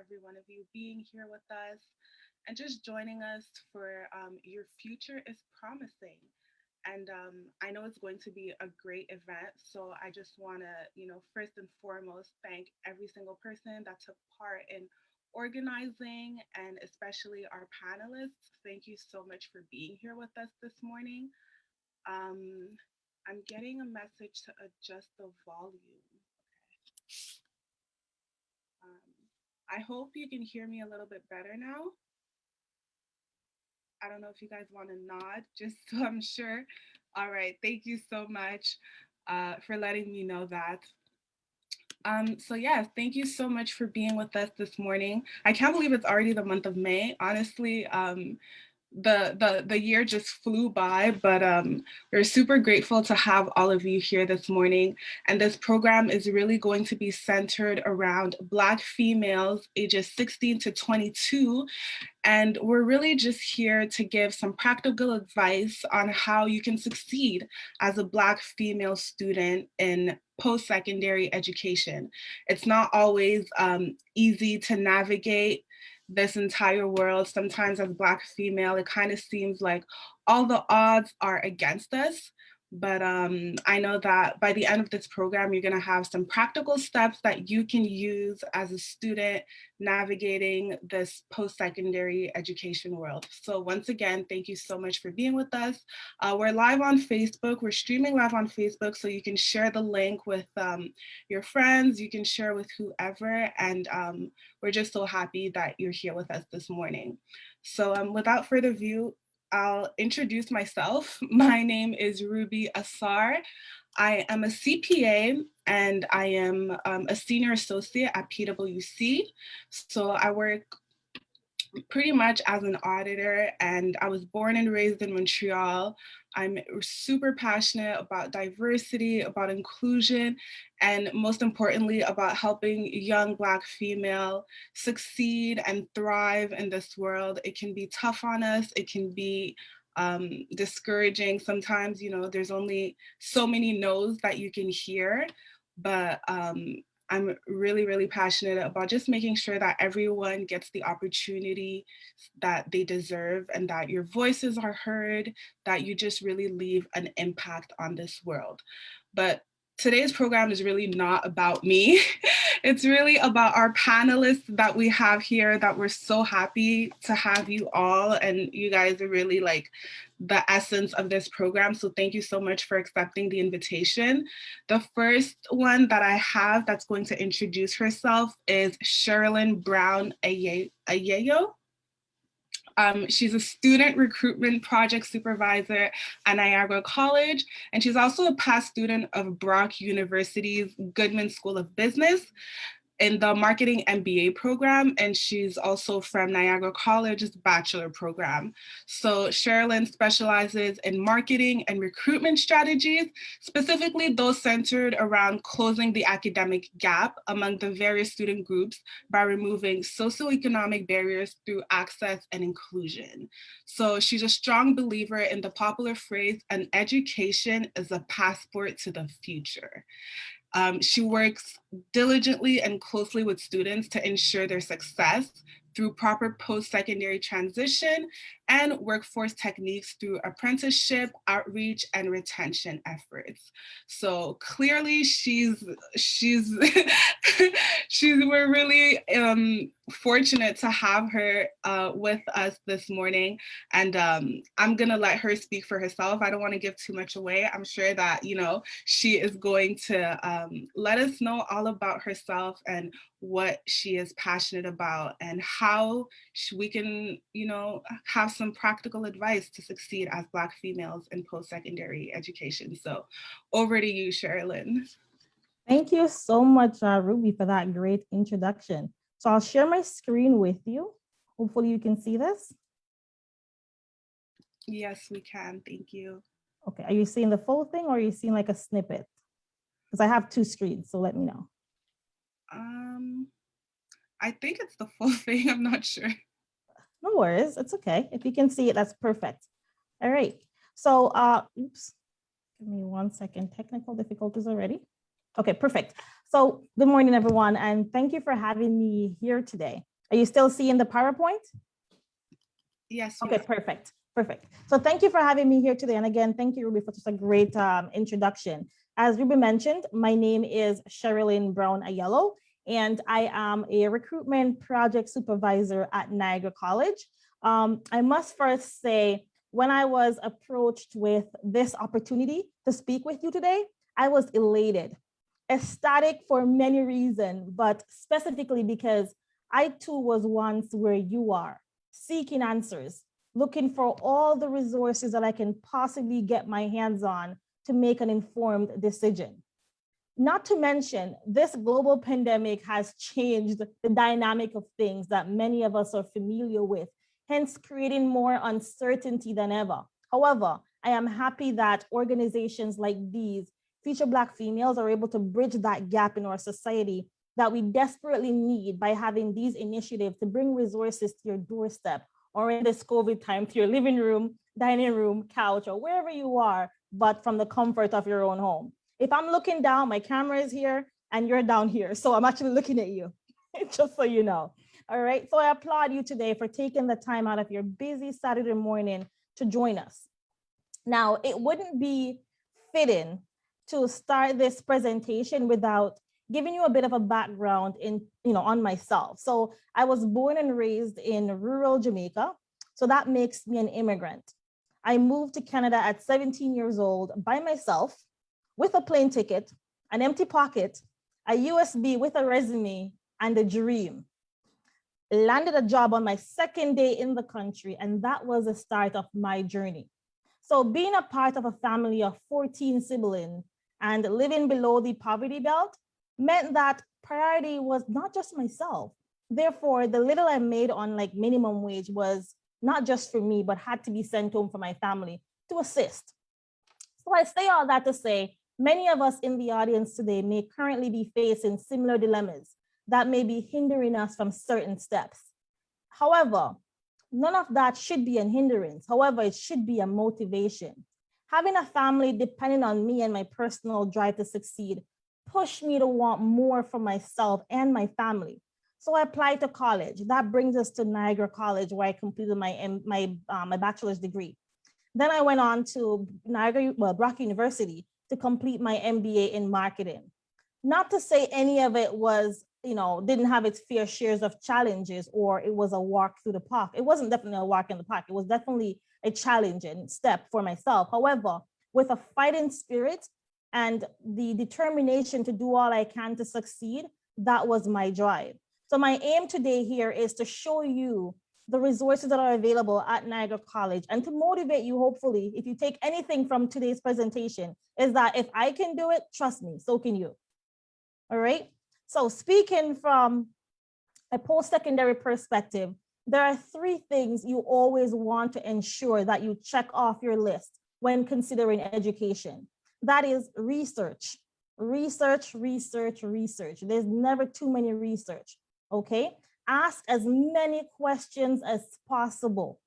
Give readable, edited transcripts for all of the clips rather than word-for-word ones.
every one of you being here with us and just joining us for Your Future is Promising. And I know it's going to be a great event. So I just want to, first and foremost, thank every single person that took part in organizing and especially our panelists. Thank you so much for being here with us this morning. Um, I'm getting a message to adjust the volume. I hope you can hear me a little bit better now. I don't know if you guys want to nod, just so I'm sure. All right, thank you so much for letting me know that. So yeah, thank you so much for being with us this morning. I can't believe it's already the month of May. Honestly, the year just flew by, but we're super grateful to have all of you here this morning. And this program is really going to be centered around Black females ages 16 to 22. And we're really just here to give some practical advice on how you can succeed as a Black female student in post-secondary education. It's not always easy to navigate this entire world. Sometimes as Black female, it kind of seems like all the odds are against us. But I know that by the end of this program, you're gonna have some practical steps that you can use as a student navigating this post-secondary education world. So once again, thank you so much for being with us. We're live on Facebook. We're streaming live on Facebook, so you can share the link with your friends, you can share with whoever, and we're just so happy that you're here with us this morning. So without further ado, I'll introduce myself. My name is Ruby Asar. I am a CPA and I am a senior associate at PwC. So I work pretty much as an auditor, and I was born and raised in Montreal. I'm super passionate about diversity, about inclusion, and most importantly, about helping young Black female succeed and thrive in this world. It can be tough on us. It can be discouraging. Sometimes, there's only so many no's that you can hear, but I'm really, really passionate about just making sure that everyone gets the opportunity that they deserve and that your voices are heard, that you just really leave an impact on this world. But today's program is really not about me. It's really about our panelists that we have here, that we're so happy to have you all. And you guys are really like the essence of this program. So thank you so much for accepting the invitation. The first one that I have that's going to introduce herself is Sherilyn Brown Ayeyo. She's a student recruitment project supervisor at Niagara College, and she's also a past student of Brock University's Goodman School of Business in the marketing MBA program, and she's also from Niagara College's bachelor program. So Sherilyn specializes in marketing and recruitment strategies, specifically those centered around closing the academic gap among the various student groups by removing socioeconomic barriers through access and inclusion. So she's a strong believer in the popular phrase, an education is a passport to the future. She works diligently and closely with students to ensure their success through proper post-secondary transition and workforce techniques through apprenticeship, outreach, and retention efforts. So clearly she's we're really fortunate to have her with us this morning. And I'm gonna let her speak for herself. I don't want to give too much away. I'm sure that, she is going to let us know all about herself and what she is passionate about and how we can, have some practical advice to succeed as Black females in post-secondary education. So over to you, Sherilyn. Thank you so much, Ruby, for that great introduction. So I'll share my screen with you. Hopefully you can see this. Yes, we can. Thank you. Okay, are you seeing the full thing or are you seeing like a snippet? Because I have two screens, so let me know. I think it's the full thing. I'm not sure. No worries, it's okay. If you can see it, that's perfect. All right, so oops, give me 1 second. Technical difficulties already. Okay, perfect. So good morning, everyone, and thank you for having me here today. Are you still seeing the PowerPoint? Yes. Okay, perfect. Perfect. So thank you for having me here today. And again, thank you, Ruby, for such a great introduction. As Ruby mentioned, my name is Sherilyn Brown Ayello, and I am a recruitment project supervisor at Niagara College. I must first say, when I was approached with this opportunity to speak with you today, I was elated, ecstatic for many reasons, but specifically because I too was once where you are, seeking answers, looking for all the resources that I can possibly get my hands on to make an informed decision. Not to mention, this global pandemic has changed the dynamic of things that many of us are familiar with, hence creating more uncertainty than ever. However, I am happy that organizations like these feature Black females are able to bridge that gap in our society that we desperately need by having these initiatives to bring resources to your doorstep, or in this COVID time to your living room, dining room, couch, or wherever you are, but from the comfort of your own home. If I'm looking down, my camera is here and you're down here. So I'm actually looking at you, just so you know. All right. So I applaud you today for taking the time out of your busy Saturday morning to join us. Now, it wouldn't be fitting to start this presentation without giving you a bit of a background on myself. So I was born and raised in rural Jamaica. So that makes me an immigrant. I moved to Canada at 17 years old by myself with a plane ticket, an empty pocket, a USB with a resume, and a dream. Landed a job on my second day in the country, and that was the start of my journey. So being a part of a family of 14 siblings and living below the poverty belt meant that priority was not just myself. Therefore, the little I made on like minimum wage was not just for me, but had to be sent home for my family to assist. So I say all that to say, many of us in the audience today may currently be facing similar dilemmas that may be hindering us from certain steps. However, none of that should be a hindrance. However, it should be a motivation. Having a family depending on me and my personal drive to succeed pushed me to want more for myself and my family. So I applied to college. That brings us to Niagara College, where I completed my bachelor's degree. Then I went on to Bloor University to complete my MBA in marketing. Not to say any of it was, didn't have its fair shares of challenges or it was a walk through the park. It wasn't definitely a walk in the park. It was definitely a challenging step for myself. However, with a fighting spirit and the determination to do all I can to succeed, that was my drive. So my aim today here is to show you the resources that are available at Niagara College and to motivate you, hopefully, if you take anything from today's presentation, is that if I can do it, trust me, so can you. All right. So speaking from a post-secondary perspective, there are three things you always want to ensure that you check off your list when considering education. That is research, research, research, research. There's never too many research, okay? Ask as many questions as possible.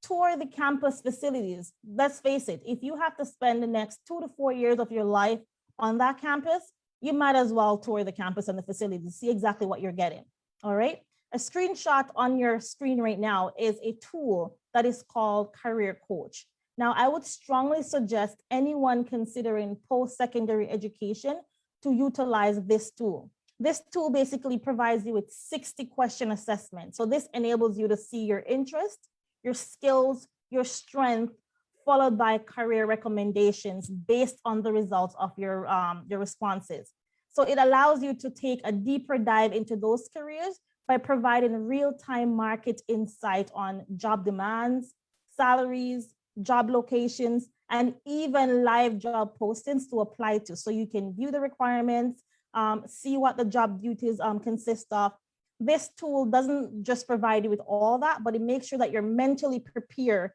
Tour the campus facilities. Let's face it, if you have to spend the next 2 to 4 years of your life on that campus, you might as well tour the campus and the facilities, see exactly what you're getting, all right? A screenshot on your screen right now is a tool that is called Career Coach. Now, I would strongly suggest anyone considering post-secondary education to utilize this tool. This tool basically provides you with 60 question assessment. So this enables you to see your interest, your skills, your strength, followed by career recommendations based on the results of your responses. So it allows you to take a deeper dive into those careers by providing real-time market insight on job demands, salaries, job locations, and even live job postings to apply to. So you can view the requirements, see what the job duties consist of. This tool doesn't just provide you with all that, but it makes sure that you're mentally prepared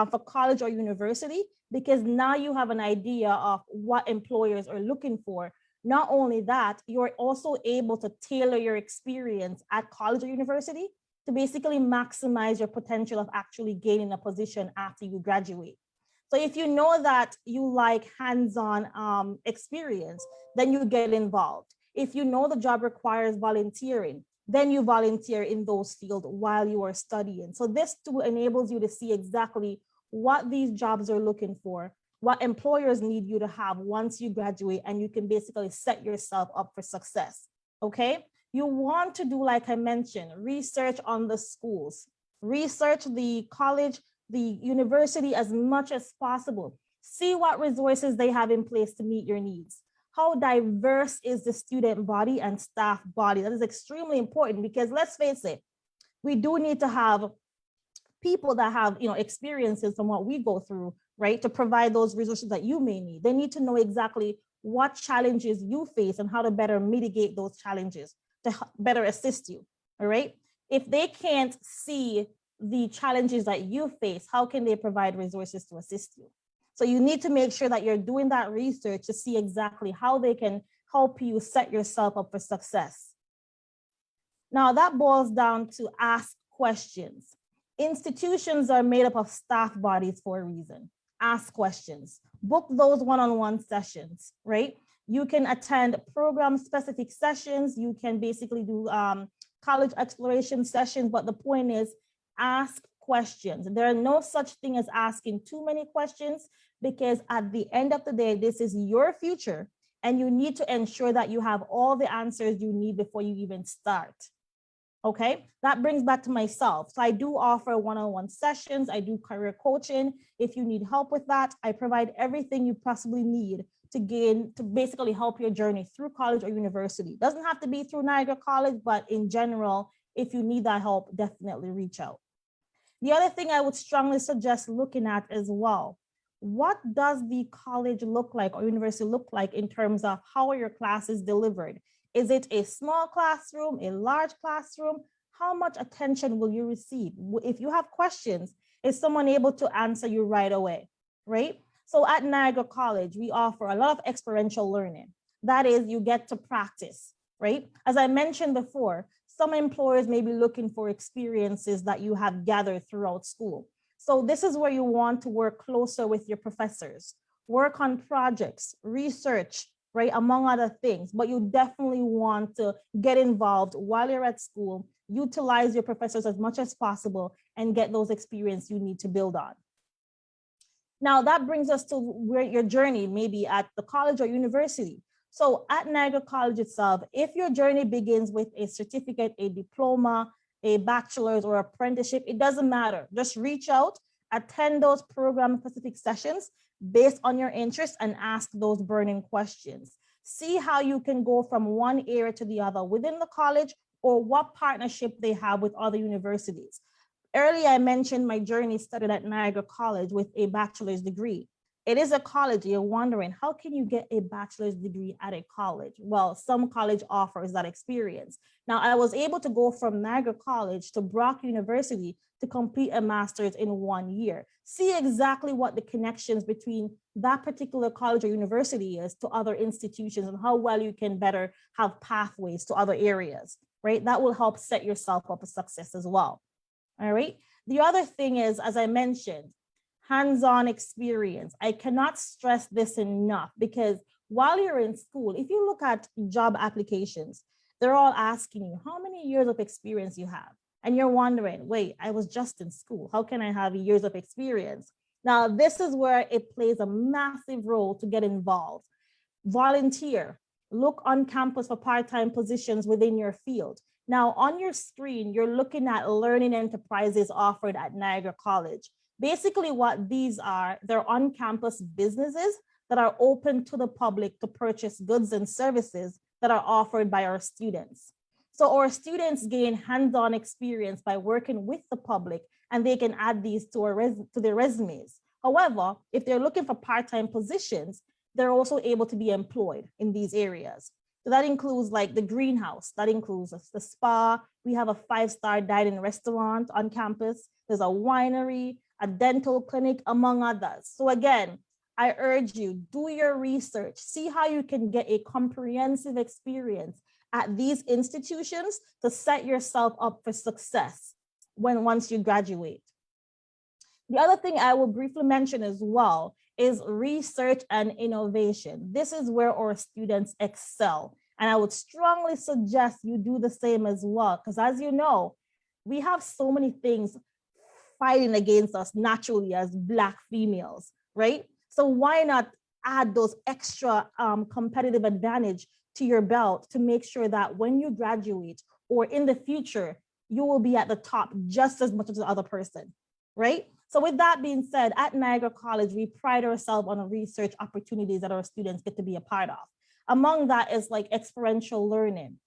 for college or university, because now you have an idea of what employers are looking for. Not only that, you're also able to tailor your experience at college or university to basically maximize your potential of actually gaining a position after you graduate. So if you know that you like hands-on experience, then you get involved. If you know the job requires volunteering, then you volunteer in those fields while you are studying. So this tool enables you to see exactly what these jobs are looking for, what employers need you to have once you graduate, and you can basically set yourself up for success, okay? You want to do, like I mentioned, research on the schools, research the college, the university as much as possible. See what resources they have in place to meet your needs. How diverse is the student body and staff body? That is extremely important because let's face it, we do need to have people that have, experiences from what we go through, right? To provide those resources that you may need. They need to know exactly what challenges you face and how to better mitigate those challenges to better assist you, all right? If they can't see the challenges that you face, how can they provide resources to assist you? So you need to make sure that you're doing that research to see exactly how they can help you set yourself up for success. Now that boils down to ask questions. Institutions are made up of staff bodies for a reason. Ask questions, book those one-on-one sessions, right? You can attend program-specific sessions. You can basically do college exploration sessions, but the point is ask questions. There are no such thing as asking too many questions because at the end of the day, this is your future and you need to ensure that you have all the answers you need before you even start. Okay, that brings back to myself. So I do offer one-on-one sessions. I do career coaching. If you need help with that, I provide everything you possibly need to basically help your journey through college or university. Doesn't have to be through Niagara College, but in general, if you need that help, definitely reach out. The other thing I would strongly suggest looking at as well, what does the college look like or university look like in terms of how are your classes delivered? Is it a small classroom, a large classroom? How much attention will you receive? If you have questions, is someone able to answer you right away, right? So at Niagara College, we offer a lot of experiential learning. That is, you get to practice, right? As I mentioned before, some employers may be looking for experiences that you have gathered throughout school. So this is where you want to work closer with your professors, work on projects, research, right, among other things, but you definitely want to get involved while you're at school, utilize your professors as much as possible and get those experiences you need to build on. Now that brings us to where your journey may be at the college or university. So at Niagara College itself, if your journey begins with a certificate, a diploma, a bachelor's or apprenticeship, it doesn't matter. Just reach out, attend those program-specific sessions based on your interest and ask those burning questions. See how you can go from one area to the other within the college or what partnership they have with other universities. Earlier, I mentioned my journey started at Niagara College with a bachelor's degree. It is a college. You're wondering, how can you get a bachelor's degree at a college? Well, some college offers that experience. Now, I was able to go from Niagara College to Brock University to complete a master's in 1 year. See exactly what the connections between that particular college or university is to other institutions and how well you can better have pathways to other areas, right? That will help set yourself up for success as well. All right. The other thing is, as I mentioned, hands-on experience. I cannot stress this enough because while you're in school, if you look at job applications, they're all asking you how many years of experience you have. And you're wondering, wait, I was just in school. How can I have years of experience? Now, this is where it plays a massive role to get involved. Volunteer, look on campus for part-time positions within your field. Now, on your screen, you're looking at learning enterprises offered at Niagara College. Basically, what these are, they're on-campus businesses that are open to the public to purchase goods and services that are offered by our students. So our students gain hands-on experience by working with the public, and they can add these to their resumes. However, if they're looking for part-time positions, they're also able to be employed in these areas. So that includes like the greenhouse, that includes the spa. We have a 5-star dining restaurant on campus. There's a winery, a dental clinic, among others. So again, I urge you, do your research, see how you can get a comprehensive experience at these institutions to set yourself up for success once you graduate. The other thing I will briefly mention as well is research and innovation. This is where our students excel. And I would strongly suggest you do the same as well, because as you know, we have so many things fighting against us naturally as Black females, right? So why not add those extra competitive advantage to your belt to make sure that when you graduate or in the future, you will be at the top just as much as the other person, right? So with that being said, at Niagara College, we pride ourselves on the research opportunities that our students get to be a part of. Among that is like experiential learning.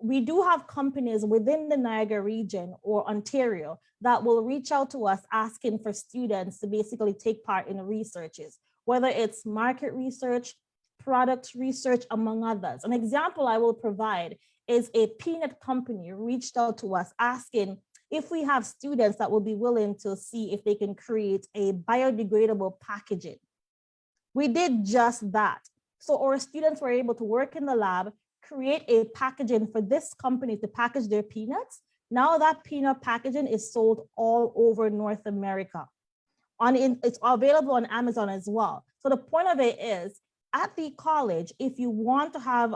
We do have companies within the Niagara region or Ontario that will reach out to us asking for students to basically take part in the researches, whether it's market research, product research, among others. An example I will provide is a peanut company reached out to us asking if we have students that will be willing to see if they can create a biodegradable packaging. We did just that. So our students were able to work in the lab, create a packaging for this company to package their peanuts. Now that peanut packaging is sold all over North America. It's available on Amazon as well. So the point of it is, at the college, if you want to have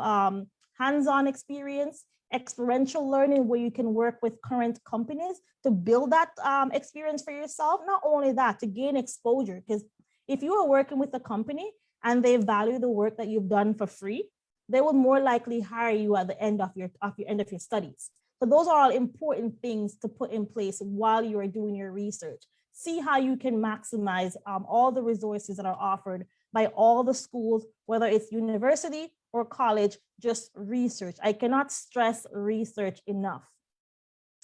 hands-on experience, experiential learning where you can work with current companies to build that experience for yourself, not only that, to gain exposure, because if you are working with a company and they value the work that you've done for free, they will more likely hire you at the end of your studies. So those are all important things to put in place while you are doing your research. See how you can maximize all the resources that are offered by all the schools, whether it's university or college, just research. I cannot stress research enough.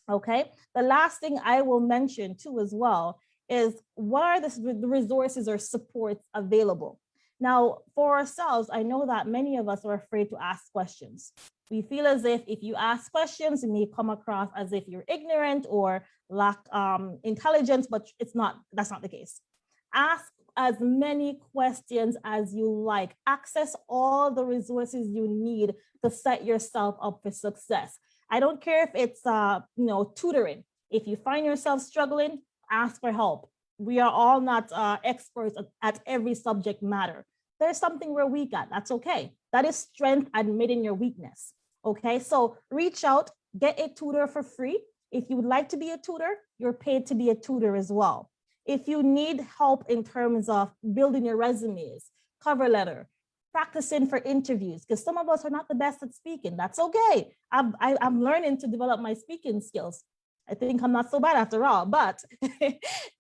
Okay, the last thing I will mention too as well is what are the resources or supports available? Now, for ourselves, I know that many of us are afraid to ask questions. We feel as if you ask questions, you may come across as if you're ignorant or lack intelligence, but that's not the case. Ask as many questions as you like. Access all the resources you need to set yourself up for success. I don't care if it's tutoring. If you find yourself struggling, ask for help. We are all not experts at every subject matter. There's something we're weak at. That's okay. That is strength admitting your weakness. Okay, so reach out, get a tutor for free. If you would like to be a tutor, you're paid to be a tutor as well. If you need help in terms of building your resumes, cover letter, practicing for interviews, because some of us are not the best at speaking. That's okay. I'm learning to develop my speaking skills. I think I'm not so bad after all, but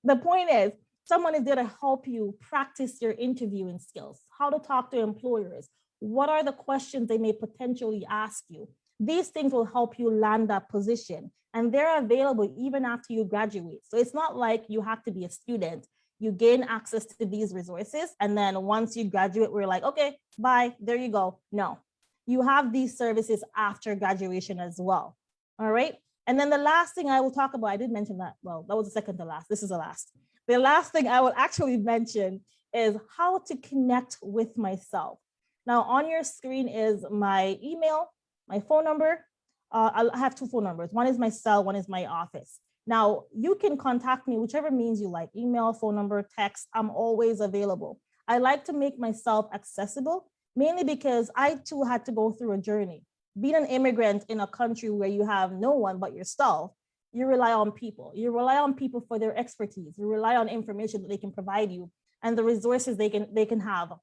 the point is, someone is there to help you practice your interviewing skills, how to talk to employers, what are the questions they may potentially ask you. These things will help you land that position, and they're available even after you graduate. So it's not like you have to be a student. You gain access to these resources, and then once you graduate, we're like, okay, bye, there you go. No, you have these services after graduation as well. All right. And then the last thing I will talk about, I did mention that, well, that was the second to last. This is the last. The last thing I will actually mention is how to connect with myself. Now on your screen is my email, my phone number. I have two phone numbers. One is my cell, one is my office. Now you can contact me, whichever means you like, email, phone number, text, I'm always available. I like to make myself accessible, mainly because I too had to go through a journey. Being an immigrant in a country where you have no one but yourself, you rely on people. You rely on people for their expertise. You rely on information that they can provide you and the resources they can have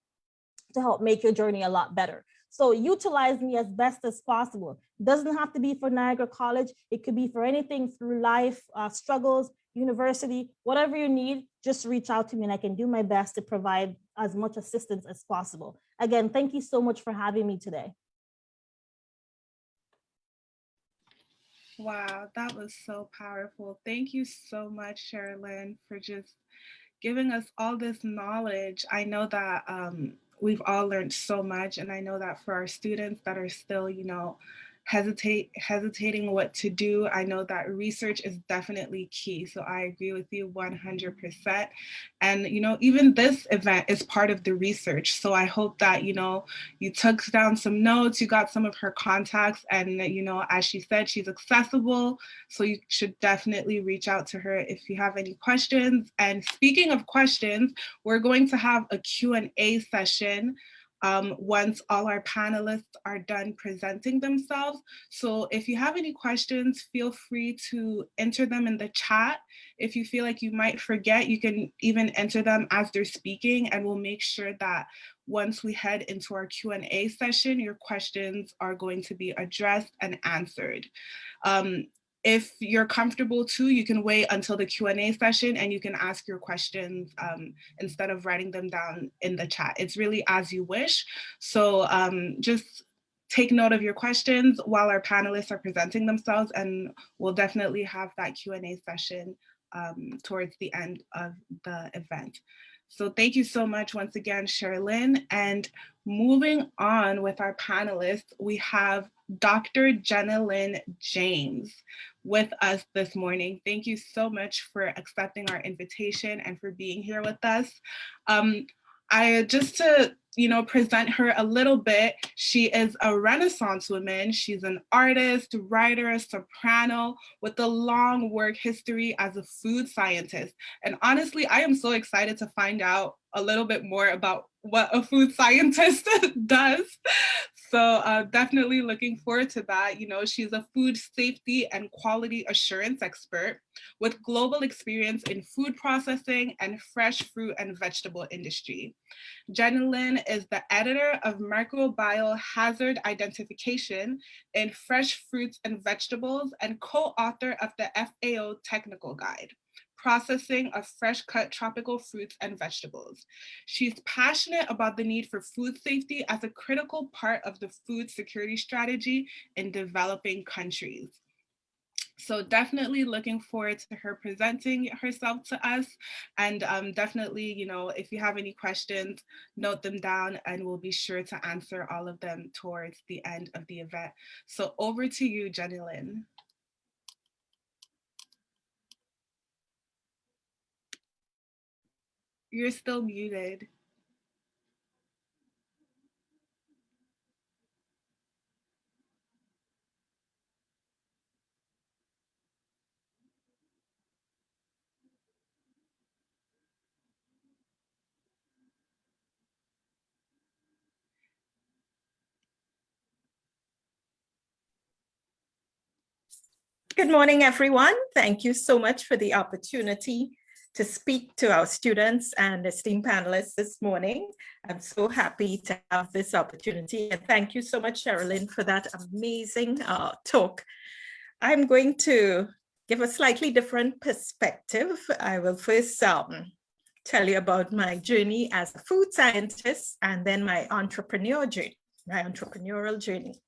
to help make your journey a lot better. So utilize me as best as possible. Doesn't have to be for Niagara College. It could be for anything through life, struggles, university, whatever you need, just reach out to me and I can do my best to provide as much assistance as possible. Again, thank you so much for having me today. Wow, that was so powerful. Thank you so much, Jennylynd, for just giving us all this knowledge. I know that we've all learned so much, and I know that for our students that are still, hesitating what to do, I know that research is definitely key. So I agree with you 100%. And, even this event is part of the research. So I hope that, you took down some notes, you got some of her contacts, and, as she said, she's accessible. So you should definitely reach out to her if you have any questions. And speaking of questions, we're going to have a Q&A session once all our panelists are done presenting themselves. So if you have any questions, feel free to enter them in the chat. If you feel like you might forget, you can even enter them as they're speaking, and we'll make sure that once we head into our Q&A session, your questions are going to be addressed and answered. If you're comfortable too, you can wait until the Q&A session and you can ask your questions instead of writing them down in the chat. It's really as you wish. So just take note of your questions while our panelists are presenting themselves, and we'll definitely have that Q&A session towards the end of the event. So thank you so much once again, Jennylynd. And moving on with our panelists, we have Dr. Jennylynd James with us this morning. Thank you so much for accepting our invitation and for being here with us. Just to present her a little bit, she is a Renaissance woman. She's an artist, writer, soprano with a long work history as a food scientist. And honestly, I am so excited to find out a little bit more about what a food scientist does. So definitely looking forward to that. She's a food safety and quality assurance expert with global experience in food processing and fresh fruit and vegetable industry. Jennylynd is the editor of Microbial Hazard Identification in Fresh Fruits and Vegetables and co-author of the FAO Technical Guide, Processing of Fresh Cut Tropical Fruits and Vegetables. She's passionate about the need for food safety as a critical part of the food security strategy in developing countries. So definitely looking forward to her presenting herself to us. And definitely, if you have any questions, note them down and we'll be sure to answer all of them towards the end of the event. So over to you, Jennylynd. You're still muted. Good morning, everyone. Thank you so much for the opportunity to speak to our students and esteemed panelists this morning. I'm so happy to have this opportunity. And thank you so much, Jennylynd, for that amazing talk. I'm going to give a slightly different perspective. I will first tell you about my journey as a food scientist and then my entrepreneurial journey.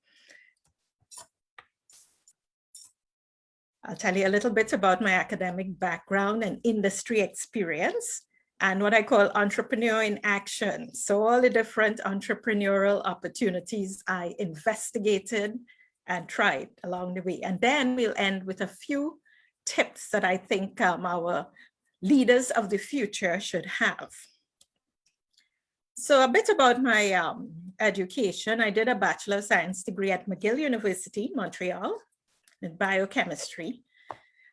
I'll tell you a little bit about my academic background and industry experience and what I call entrepreneur in action. So all the different entrepreneurial opportunities I investigated and tried along the way. And then we'll end with a few tips that I think our leaders of the future should have. So a bit about my education. I did a Bachelor of Science degree at McGill University, Montreal, in biochemistry.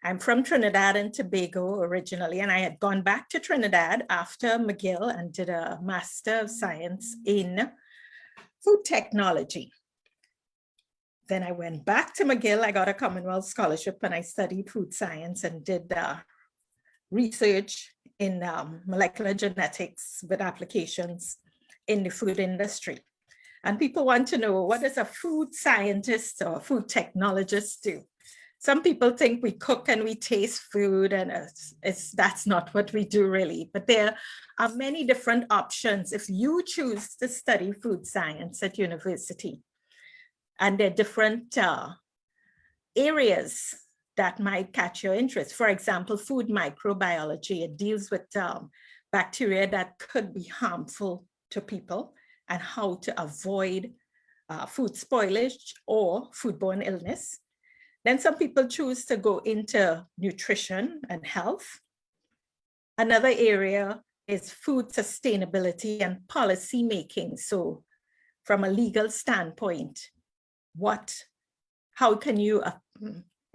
I'm from Trinidad and Tobago originally, and I had gone back to Trinidad after McGill and did a Master of Science in food technology. Then I went back to McGill, I got a Commonwealth Scholarship and I studied food science and did research in molecular genetics with applications in the food industry. And people want to know, what does a food scientist or food technologist do? Some people think we cook and we taste food, and that's not what we do really. But there are many different options if you choose to study food science at university. And there are different areas that might catch your interest. For example, food microbiology, it deals with bacteria that could be harmful to people and how to avoid food spoilage or foodborne illness. Then some people choose to go into nutrition and health. Another area is food sustainability and policy making. So from a legal standpoint, how can you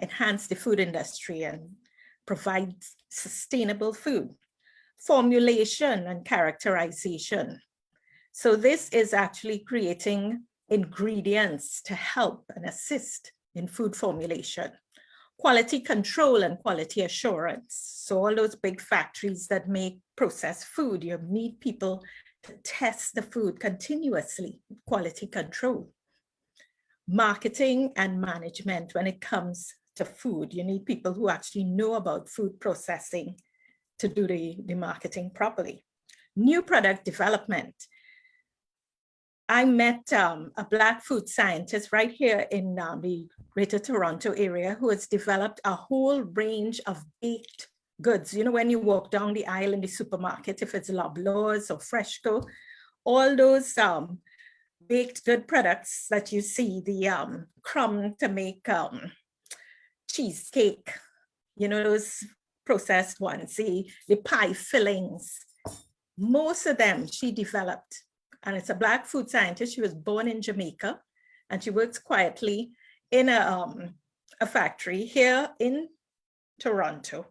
enhance the food industry and provide sustainable food? Formulation and characterization. So this is actually creating ingredients to help and assist in food formulation. Quality control and quality assurance. So all those big factories that make processed food, you need people to test the food continuously, quality control. Marketing and management when it comes to food. You need people who actually know about food processing to do the marketing properly. New product development. I met a Black food scientist right here in the Greater Toronto area who has developed a whole range of baked goods. You know, when you walk down the aisle in the supermarket, if it's Loblaws or Freshco, all those baked good products that you see, the crumb to make cheesecake, you know, those processed ones, the pie fillings, most of them she developed. And it's a Black food scientist. She was born in Jamaica and she works quietly in a factory here in Toronto.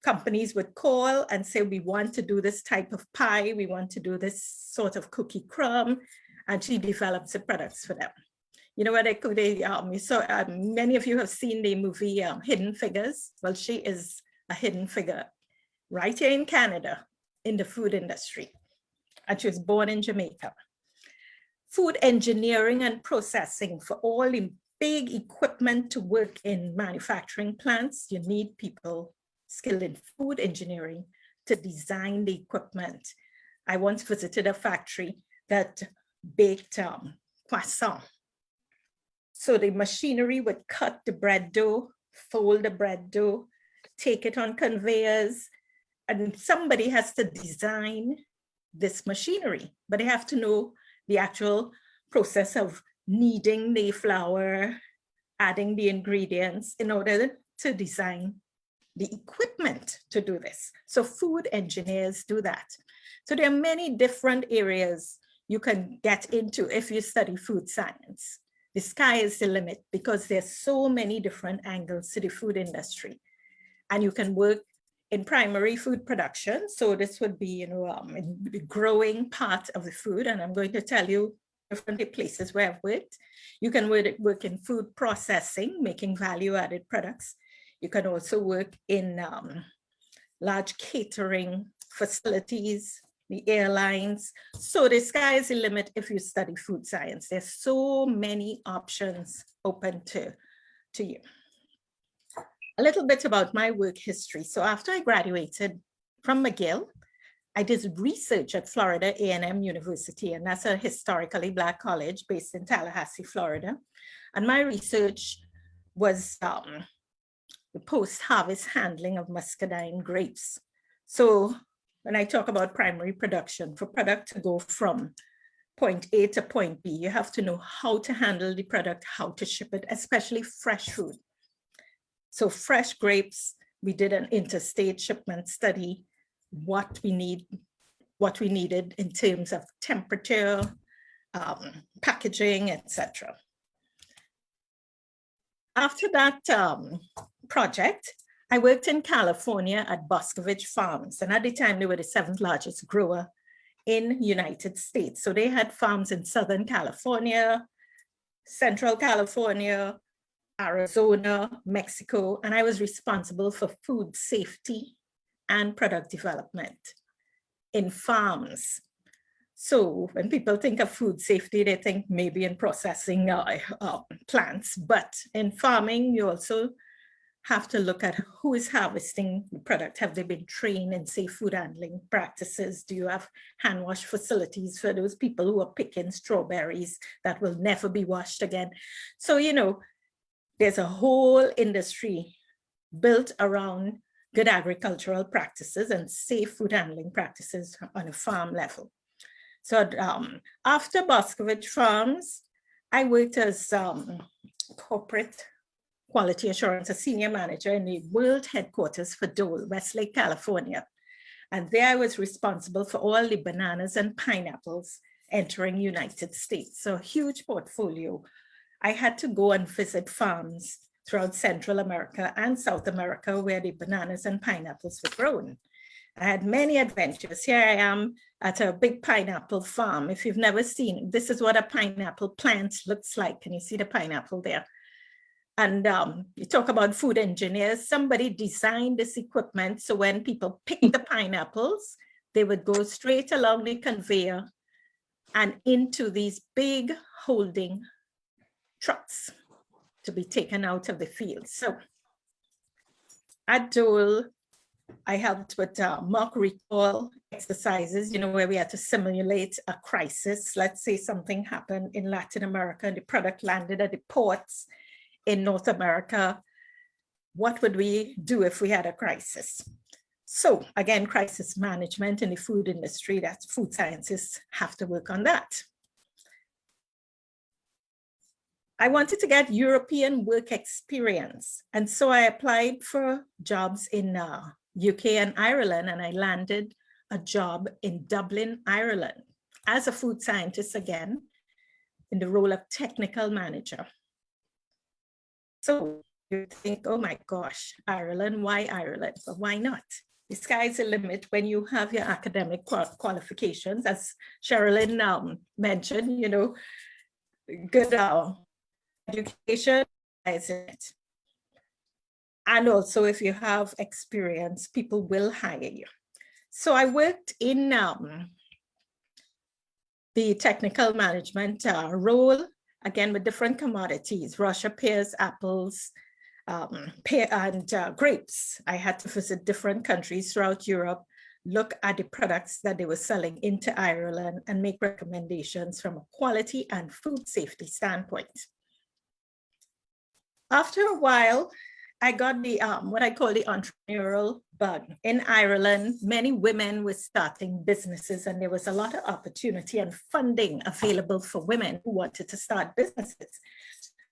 Companies would call and say, we want to do this type of pie. We want to do this sort of cookie crumb. And she develops the products for them. You know what many of you have seen the movie Hidden Figures. Well, she is a hidden figure right here in Canada in the food industry. And she was born in Jamaica. Food engineering and processing. For all the big equipment to work in manufacturing plants, you need people skilled in food engineering to design the equipment. I once visited a factory that baked croissant. So the machinery would cut the bread dough, fold the bread dough, take it on conveyors, and somebody has to design this machinery, but they have to know the actual process of kneading the flour, adding the ingredients in order to design the equipment to do this. So food engineers do that. So there are many different areas you can get into if you study food science. The sky is the limit because there's so many different angles to the food industry. And you can work in primary food production. So this would be, in the growing part of the food. And I'm going to tell you different places where I've worked. You can work in food processing, making value-added products. You can also work in large catering facilities, the airlines. So the sky is the limit if you study food science. There's so many options open to you. A little bit about my work history. So after I graduated from McGill, I did research at Florida A&M University, and that's a historically Black college based in Tallahassee, Florida. And my research was the post-harvest handling of muscadine grapes. So when I talk about primary production, for product to go from point A to point B, you have to know how to handle the product, how to ship it, especially fresh food. So fresh grapes, we did an interstate shipment study, what we needed in terms of temperature, packaging, etc. After that project, I worked in California at Boscovich Farms. And at the time, they were the 7th largest grower in United States. So they had farms in Southern California, Central California, Arizona, Mexico, and I was responsible for food safety and product development in farms. So when people think of food safety, they think maybe in processing plants, but in farming, you also have to look at who is harvesting the product. Have they been trained in safe food handling practices? Do you have hand wash facilities for those people who are picking strawberries that will never be washed again? So, there's a whole industry built around good agricultural practices and safe food handling practices on a farm level. So after Boscovich Farms, I worked as corporate quality assurance, a senior manager in the world headquarters for Dole, Westlake, California. And there I was responsible for all the bananas and pineapples entering United States. So a huge portfolio. I had to go and visit farms throughout Central America and South America where the bananas and pineapples were grown. I had many adventures. Here I am at a big pineapple farm. If you've never seen it, this is what a pineapple plant looks like. Can you see the pineapple there? And you talk about food engineers, somebody designed this equipment so when people pick the pineapples, they would go straight along the conveyor and into these big holding trucks to be taken out of the field. So at Dole, I helped with mock recall exercises, you know, where we had to simulate a crisis. Let's say something happened in Latin America and the product landed at the ports in North America. What would we do if we had a crisis? So again, crisis management in the food industry, that's food scientists have to work on that. I wanted to get European work experience. And so I applied for jobs in UK and Ireland, and I landed a job in Dublin, Ireland, as a food scientist again, in the role of technical manager. So you think, oh my gosh, Ireland, why Ireland? But why not? The sky's the limit when you have your academic qualifications, as Sherilyn mentioned, you know, good education, is it? And also if you have experience, people will hire you. So I worked in the technical management role, again with different commodities, Russia, pears, apples, pear and grapes. I had to visit different countries throughout Europe, look at the products that they were selling into Ireland and make recommendations from a quality and food safety standpoint. After a while, I got the what I call the entrepreneurial bug. In Ireland, many women were starting businesses and there was a lot of opportunity and funding available for women who wanted to start businesses.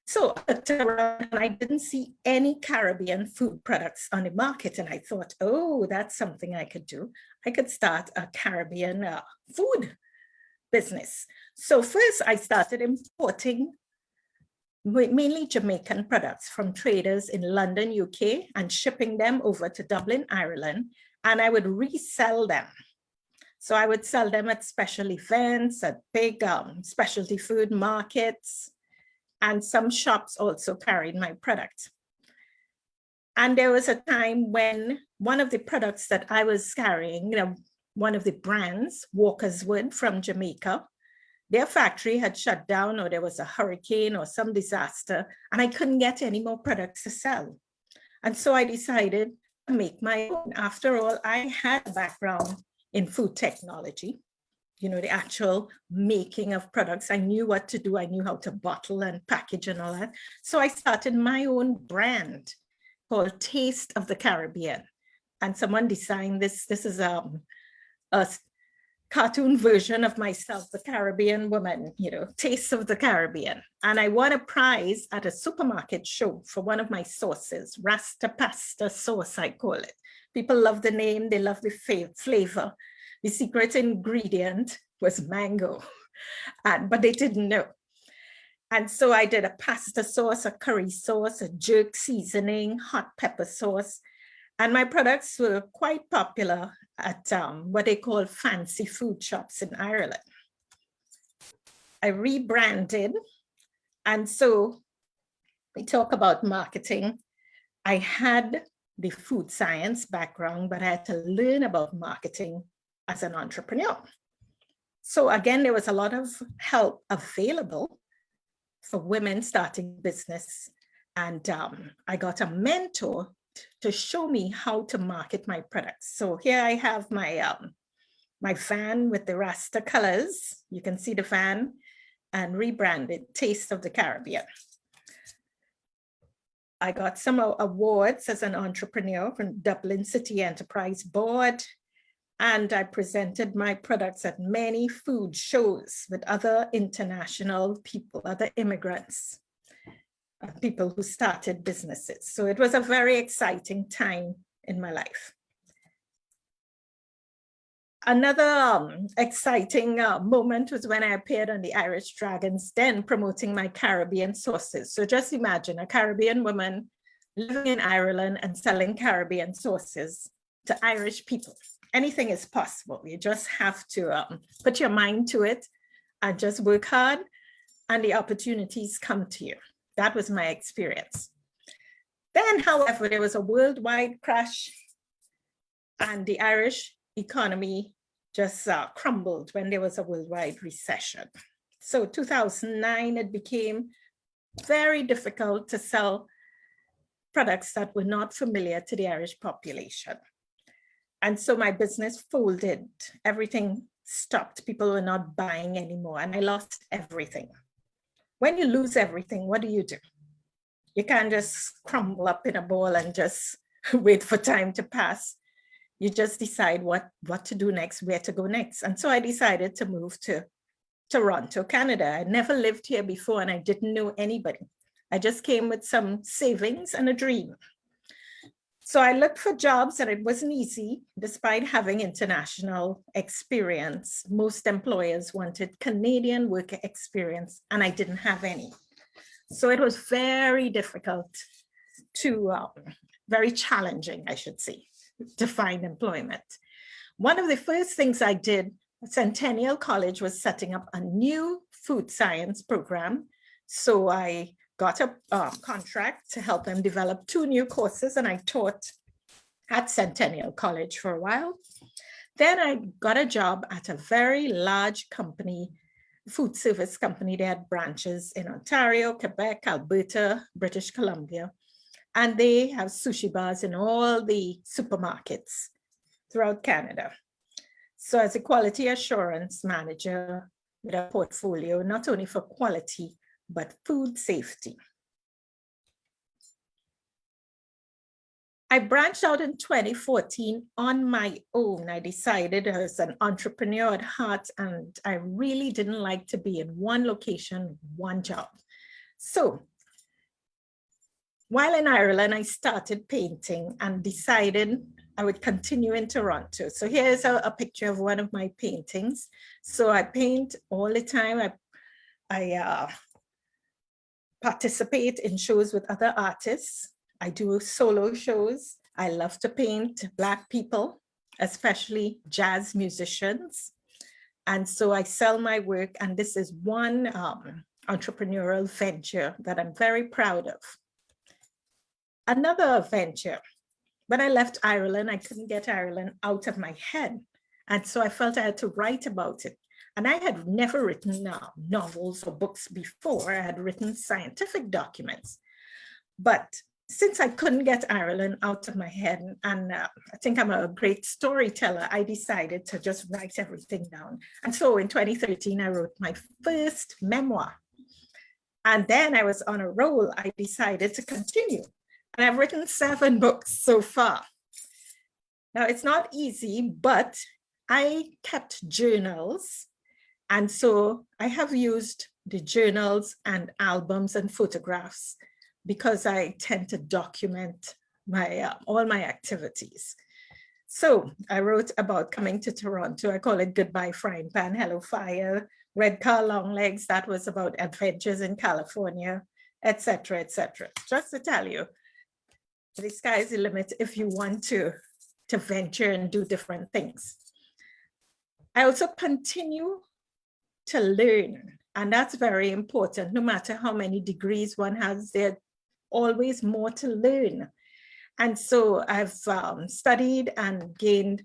So I didn't see any Caribbean food products on the market. And I thought, oh, that's something I could do. I could start a Caribbean food business. So first I started importing mainly Jamaican products from traders in London, UK, and shipping them over to Dublin, Ireland, and I would resell them. So I would sell them at special events, at big specialty food markets, and some shops also carried my product. And there was a time when one of the products that I was carrying, you know, one of the brands, Walker's Wood from Jamaica, their factory had shut down or there was a hurricane or some disaster and I couldn't get any more products to sell. And so I decided to make my own. After all, I had a background in food technology, you know, the actual making of products. I knew what to do. I knew how to bottle and package and all that. So I started my own brand called Taste of the Caribbean. And someone designed this. This is a cartoon version of myself, the Caribbean woman, you know, Taste of the Caribbean. And I won a prize at a supermarket show for one of my sauces, Rasta Pasta sauce, I call it. People love the name, they love the flavor. The secret ingredient was mango, but they didn't know. And so I did a pasta sauce, a curry sauce, a jerk seasoning, hot pepper sauce. And my products were quite popular at what they call fancy food shops in Ireland. I rebranded. And so we talk about marketing. I had the food science background, but I had to learn about marketing as an entrepreneur. So again, there was a lot of help available for women starting business. And I got a mentor to show me how to market my products. So here I have my, my van with the Rasta colors. You can see the van and rebranded Taste of the Caribbean. I got some awards as an entrepreneur from Dublin City Enterprise Board. And I presented my products at many food shows with other international people, other immigrants, people who started businesses. So it was a very exciting time in my life. Another exciting moment was when I appeared on the Irish Dragon's Den promoting my Caribbean sauces. So just imagine a Caribbean woman living in Ireland and selling Caribbean sauces to Irish people. anything is possible. You just have to put your mind to it and just work hard, and the opportunities come to you. That was my experience. Then, however, there was a worldwide crash, and the Irish economy just crumbled when there was a worldwide recession. So 2009, it became very difficult to sell products that were not familiar to the Irish population. And so my business folded. Everything stopped. People were not buying anymore, and I lost everything. When you lose everything, what do? You can't just crumble up in a ball and just wait for time to pass. You just decide what to do next, where to go next. And so I decided to move to Toronto, Canada. I never lived here before, and I didn't know anybody. I just came with some savings and a dream. So I looked for jobs, and it wasn't easy. Despite having international experience, most employers wanted Canadian work experience, and I didn't have any. So it was very difficult very challenging, I should say, to find employment. One of the first things I did, Centennial College was setting up a new food science program. So I got a contract to help them develop 2 new courses, and I taught at Centennial College for a while. Then I got a job at a very large company, food service company. They had branches in Ontario, Quebec, Alberta, British Columbia, and they have sushi bars in all the supermarkets throughout Canada. So as a quality assurance manager with a portfolio, not only for quality, but food safety. I branched out in 2014 on my own. I decided I was an entrepreneur at heart, and I really didn't like to be in one location, one job. So while in Ireland, I started painting and decided I would continue in Toronto. So here's a picture of one of my paintings. So I paint all the time. I participate in shows with other artists. I do solo shows. I love to paint Black people, especially jazz musicians. And so I sell my work, and this is one entrepreneurial venture that I'm very proud of. Another venture, when I left Ireland, I couldn't get Ireland out of my head. And so I felt I had to write about it. And I had never written novels or books before. I had written scientific documents. But since I couldn't get Ireland out of my head, and I think I'm a great storyteller, I decided to just write everything down. And so in 2013, I wrote my first memoir. And then I was on a roll. I decided to continue. And I've written 7 books so far. Now, it's not easy, but I kept journals. And so I have used the journals and albums and photographs because I tend to document all my activities. So I wrote about coming to Toronto. I call it Goodbye Frying Pan, Hello Fire, Red Car, Long Legs. That was about adventures in California, etc., etc. Just to tell you, the sky is the limit if you want to venture and do different things. I also continue to learn, and that's very important. No matter how many degrees one has, there's always more to learn. And so I've studied and gained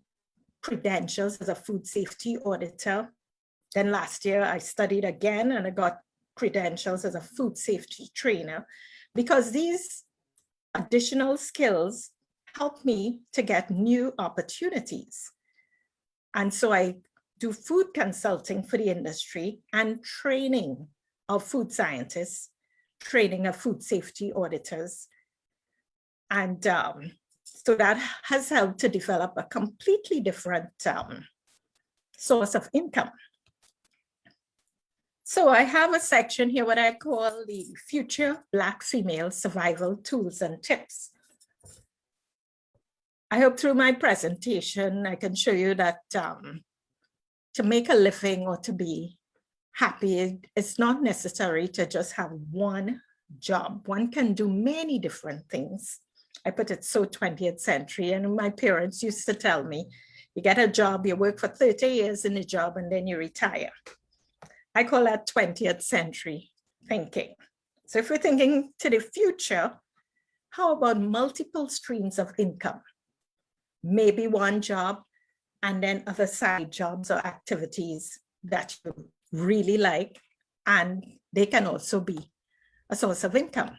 credentials as a food safety auditor. Then last year I studied again, and I got credentials as a food safety trainer, because these additional skills help me to get new opportunities. And so I do food consulting for the industry and training of food scientists, training of food safety auditors. And so that has helped to develop a completely different source of income. So I have a section here, what I call the Future Black Female Survival Tools and Tips. I hope through my presentation, I can show you that to make a living or to be happy, it's not necessary to just have one job. One can do many different things. I put it so 20th century, and my parents used to tell me, You get a job, you work for 30 years in a job, and then you retire. I call that 20th century thinking. So if we're thinking to the future, how about multiple streams of income? Maybe one job and then other side jobs or activities that you really like, and they can also be a source of income.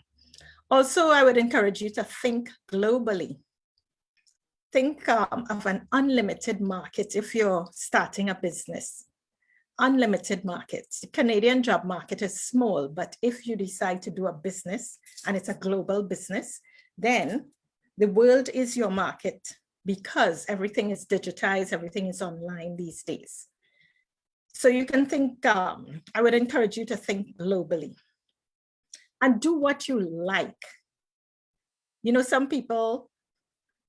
Also, I would encourage you to think globally. Think of an unlimited market if you're starting a business. Unlimited markets. The Canadian job market is small, but if you decide to do a business and it's a global business, then the world is your market because everything is digitized, everything is online these days. So you can think, I would encourage you to think globally and do what you like. You know, some people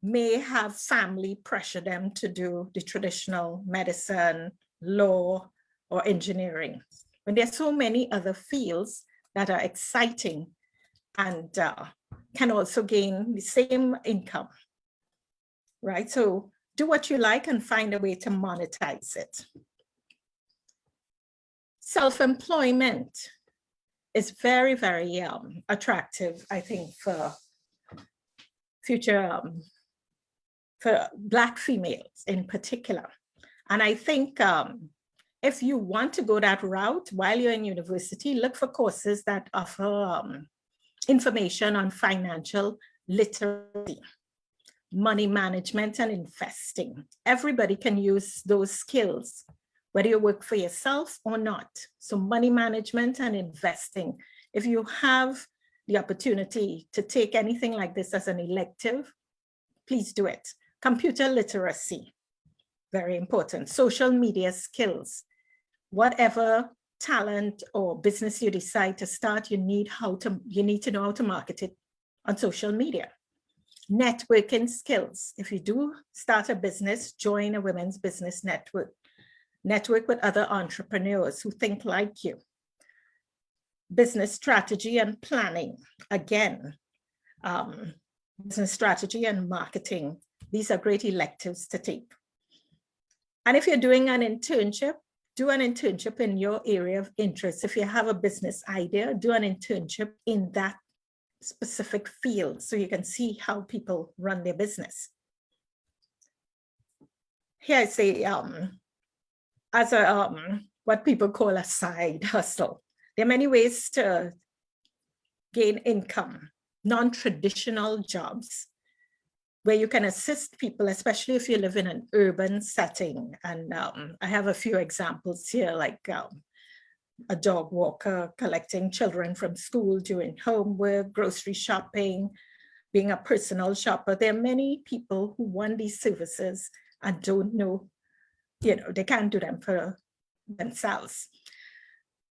may have family pressure them to do the traditional medicine, law, or engineering, when there's so many other fields that are exciting and can also gain the same income, right? So do what you like and find a way to monetize it. Self-employment is very, very attractive, I think, for future, for Black females in particular. And I think if you want to go that route while you're in university, look for courses that offer information on financial literacy, money management, and investing. Everybody can use those skills, whether you work for yourself or not. So money management and investing. If you have the opportunity to take anything like this as an elective, please do it. Computer literacy, very important. Social media skills. Whatever talent or business you decide to start, you need to know how to market it on social media. Networking skills. If you do start a business, join a women's business network. Network with other entrepreneurs who think like you. Business strategy and planning. Again, business strategy and marketing. These are great electives to take. And if you're doing an internship, do an internship in your area of interest. If you have a business idea, do an internship in that specific field so you can see how people run their business. Here I say, as a what people call a side hustle. There are many ways to gain income, non-traditional jobs, where you can assist people, especially if you live in an urban setting. And I have a few examples here, like a dog walker collecting children from school, doing homework, grocery shopping, being a personal shopper. There are many people who want these services and don't know, you know, they can't do them for themselves.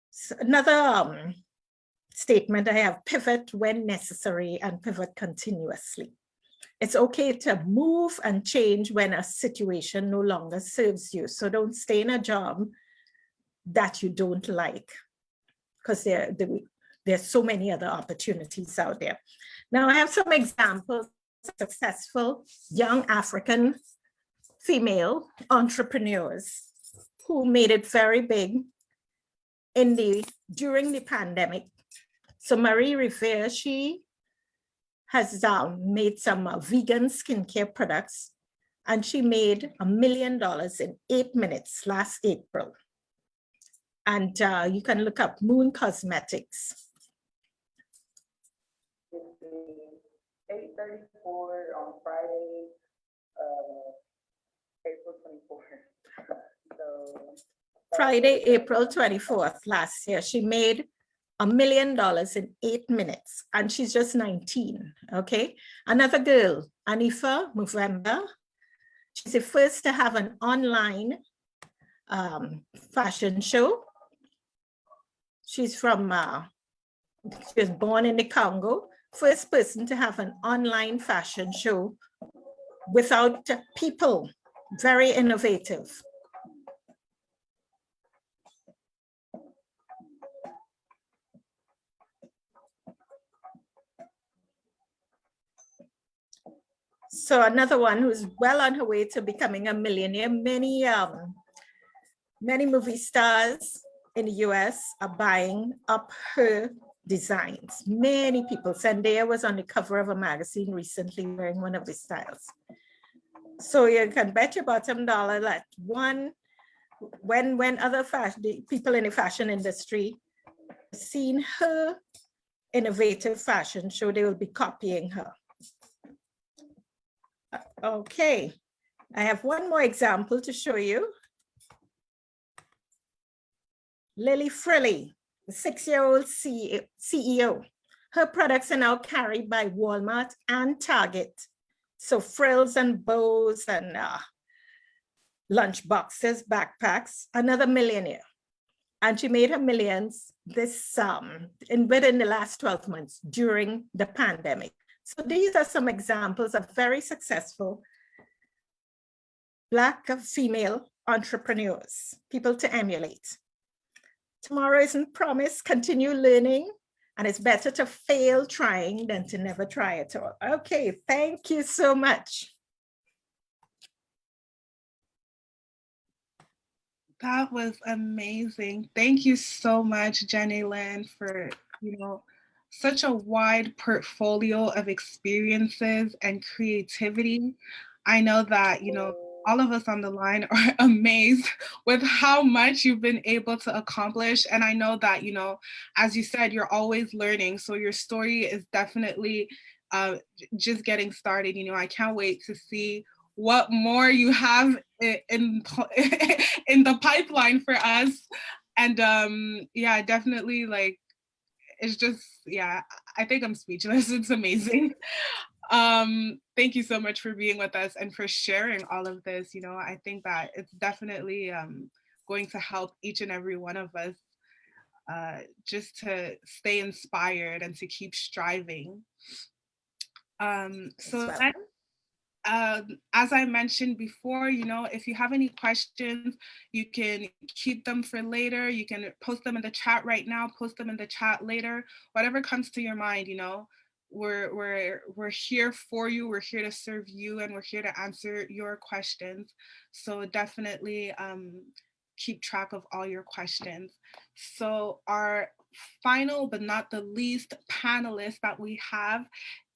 So another statement I have: pivot when necessary and pivot continuously. It's okay to move and change when a situation no longer serves you. So don't stay in a job that you don't like, because there's so many other opportunities out there. Now I have some examples of successful young African female entrepreneurs who made it very big during the pandemic. So Marie Rivera, she has made some vegan skincare products, and she made $1 million in 8 minutes last April. And you can look up Moon Cosmetics. 8:34 on Friday, April 24th. So Friday, April 24th last year, she made $1 million in 8 minutes, and she's just 19, okay? Another girl, Anifa Movember, she's the first to have an online fashion show. She's from, she was born in the Congo, first person to have an online fashion show without people, very innovative. So another one who's well on her way to becoming a millionaire. Many movie stars in the US are buying up her designs. Many people. Zendaya was on the cover of a magazine recently wearing one of his styles. So you can bet your bottom dollar that when other people in the fashion industry seen her innovative fashion show, they will be copying her. Okay, I have one more example to show you. Lily Frilly, the 6-year-old CEO. Her products are now carried by Walmart and Target. So frills and bows and lunch boxes, backpacks, another millionaire. And she made her millions within the last 12 months during the pandemic. So these are some examples of very successful Black female entrepreneurs, people to emulate. Tomorrow isn't promised, continue learning, and it's better to fail trying than to never try at all. Okay, thank you so much. That was amazing. Thank you so much, Jennylynd, for, such a wide portfolio of experiences and creativity. I know that, all of us on the line are amazed with how much you've been able to accomplish. And I know that, as you said, you're always learning. So your story is definitely just getting started. I can't wait to see what more you have in the pipeline for us. And yeah, definitely, like, it's just, yeah, I think I'm speechless. It's amazing. Thank you so much for being with us and for sharing all of this. I think that it's definitely going to help each and every one of us just to stay inspired and to keep striving. So as I mentioned before, if you have any questions, you can keep them for later. You can post them in the chat right now, post them in the chat later, whatever comes to your mind. We're here for you. We're here to serve you, and we're here to answer your questions. So definitely keep track of all your questions. So our final but not the least panelist that we have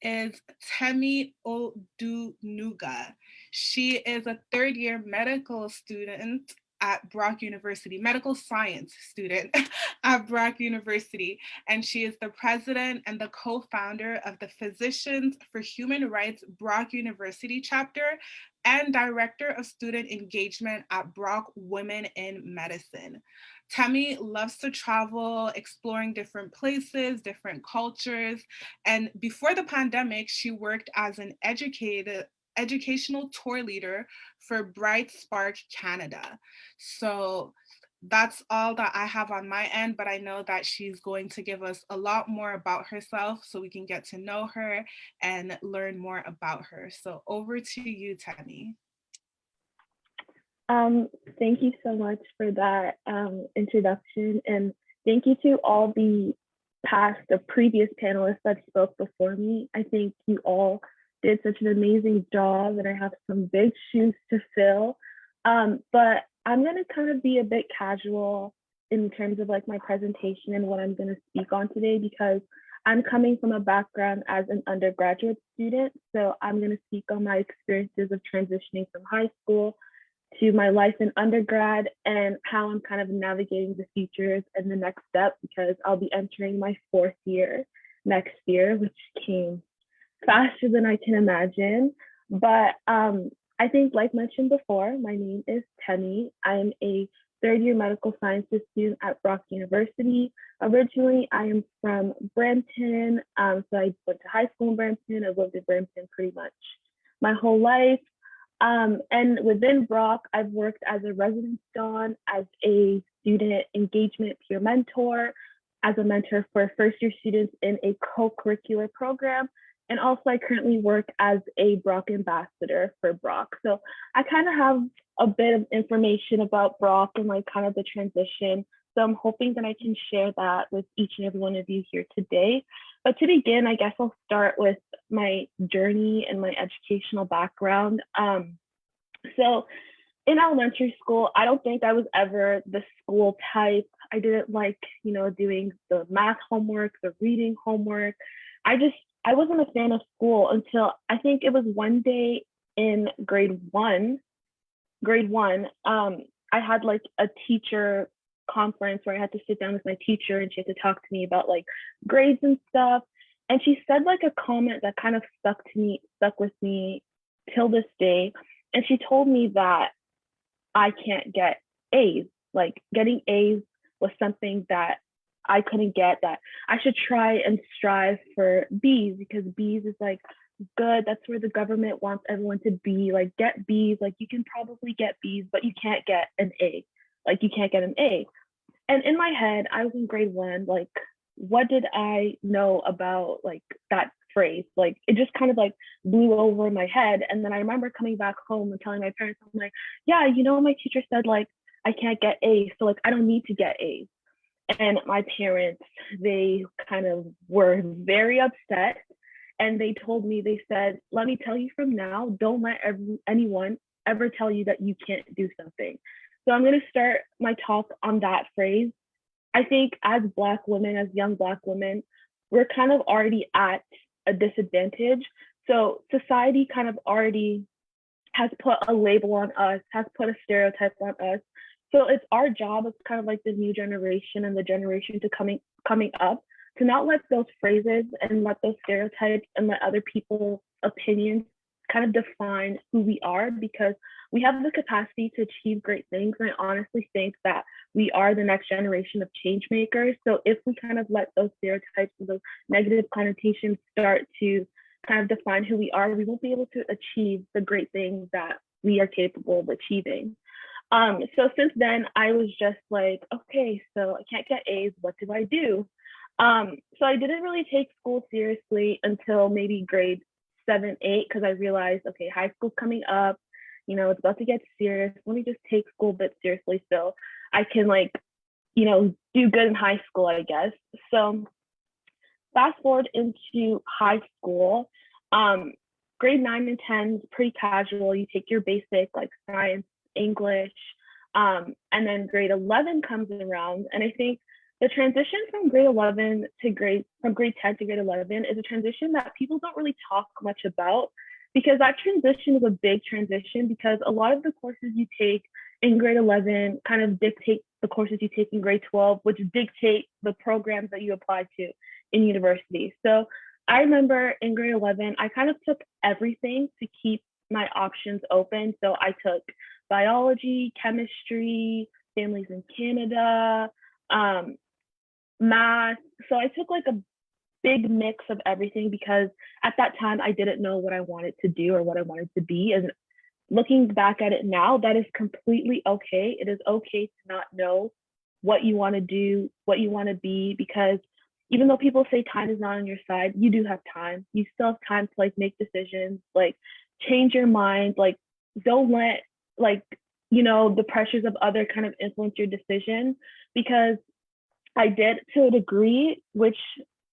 is Temi Odunuga. She is a third-year medical student at Brock University, medical science student at Brock University. And she is the president and the co-founder of the Physicians for Human Rights Brock University chapter and director of student engagement at Brock Women in Medicine. Temi loves to travel, exploring different places, different cultures. And before the pandemic, she worked as an educational tour leader for Bright Spark Canada. So that's all that I have on my end, but I know that she's going to give us a lot more about herself so we can get to know her and learn more about her. So over to you, Temi. Thank you so much for that introduction, and thank you to all the previous panelists that spoke before me. I think you all did such an amazing job, and I have some big shoes to fill. But I'm going to kind of be a bit casual in terms of like my presentation and what I'm going to speak on today, because I'm coming from a background as an undergraduate student. So I'm going to speak on my experiences of transitioning from high school to my life in undergrad and how I'm kind of navigating the futures and the next step, because I'll be entering my 4th year next year, which came faster than I can imagine. But I think, like mentioned before, my name is Temi. I am a 3rd-year medical sciences student at Brock University. Originally, I am from Brampton, so I went to high school in Brampton. I've lived in Brampton pretty much my whole life. And within Brock, I've worked as a residence don, as a student engagement peer mentor, as a mentor for first-year students in a co-curricular program. And also I currently work as a Brock ambassador for Brock. So I kind of have a bit of information about Brock and like kind of the transition So I'm hoping that I can share that with each and every one of you here today. But to begin, I guess I'll start with my journey and my educational background. So in elementary school, I don't think I was ever the school type. I didn't like, doing the math homework, the reading homework. I wasn't a fan of school until I think it was one day in grade one. I had like a teacher conference where I had to sit down with my teacher and she had to talk to me about like grades and stuff. And she said like a comment that kind of stuck with me till this day. And she told me that I can't get A's. Like getting A's was something that I couldn't get, that I should try and strive for B's, because B's is like good. That's where the government wants everyone to be. Like get B's, like you can probably get B's, but you can't get an A. Like you can't get an A. And in my head, I was in grade one, like what did I know about like that phrase? Like it just kind of like blew over my head. And then I remember coming back home and telling my parents, I'm like, yeah, my teacher said like I can't get A's, so like I don't need to get A's. And my parents, they kind of were very upset. And they told me, they said, let me tell you from now, don't let anyone ever tell you that you can't do something. So I'm going to start my talk on that phrase. I think as Black women, as young Black women, we're kind of already at a disadvantage. So society kind of already has put a label on us, has put a stereotype on us. So it's our job as kind of like the new generation and the generation to coming up to not let those phrases and let those stereotypes and let other people's opinions kind of define who we are, because we have the capacity to achieve great things. And I honestly think that we are the next generation of change makers. So if we kind of let those stereotypes and those negative connotations start to kind of define who we are, we won't be able to achieve the great things that we are capable of achieving. So since then, I was just like, okay, so I can't get A's, what do I do? So I didn't really take school seriously until maybe grade 7, 8, because I realized, okay, high school's coming up, it's about to get serious. Let me just take school a bit seriously so I can do good in high school, I guess. So fast forward into high school, grade 9 and 10 is pretty casual. You take your basic like science, English, and then grade 11 comes around. And I think the transition from grade 10 to grade 11 is a transition that people don't really talk much about, because that transition is a big transition, because a lot of the courses you take in grade 11 kind of dictate the courses you take in grade 12, which dictate the programs that you apply to in university. So I remember in grade 11, I kind of took everything to keep my options open. So I took biology, chemistry, families in Canada, math. So I took like a big mix of everything, because at that time I didn't know what I wanted to do or what I wanted to be. And looking back at it now, that is completely okay. It is okay to not know what you want to do, what you want to be, because even though people say time is not on your side, you do have time. You still have time to like make decisions, like change your mind, like don't let the pressures of other kind of influence your decision, because I did to a degree, which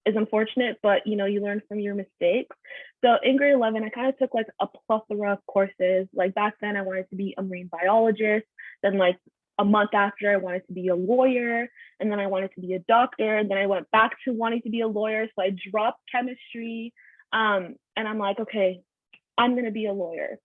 is unfortunate, but you learn from your mistakes. So in grade 11, I kind of took like a plethora of courses. Like back then I wanted to be a marine biologist. Then like a month after I wanted to be a lawyer, and then I wanted to be a doctor. And then I went back to wanting to be a lawyer. So I dropped chemistry. And I'm like, okay, I'm going to be a lawyer.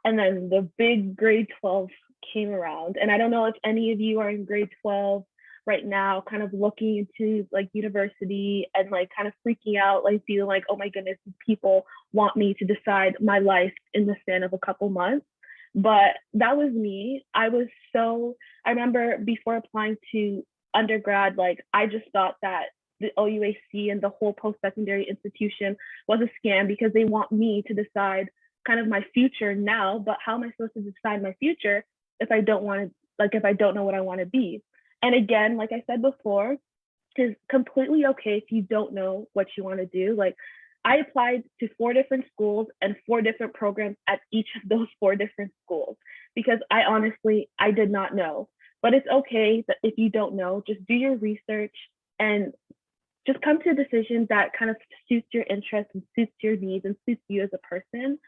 And then the big grade 12 came around. And I don't know if any of you are in grade 12 right now, kind of looking into like university and like kind of freaking out, like feeling like, oh my goodness, people want me to decide my life in the span of a couple months. But that was me. I remember before applying to undergrad, like I just thought that the OUAC and the whole post-secondary institution was a scam, because they want me to decide kind of my future now. But how am I supposed to decide my future if I don't know what I want to be? And again, like I said before, it's completely okay if you don't know what you want to do. Like I applied to 4 different schools and 4 different programs at each of those 4 different schools, because I did not know. but it's okay that if you don't know, just do your research and just come to a decision that kind of suits your interests and suits your needs and suits you as a person.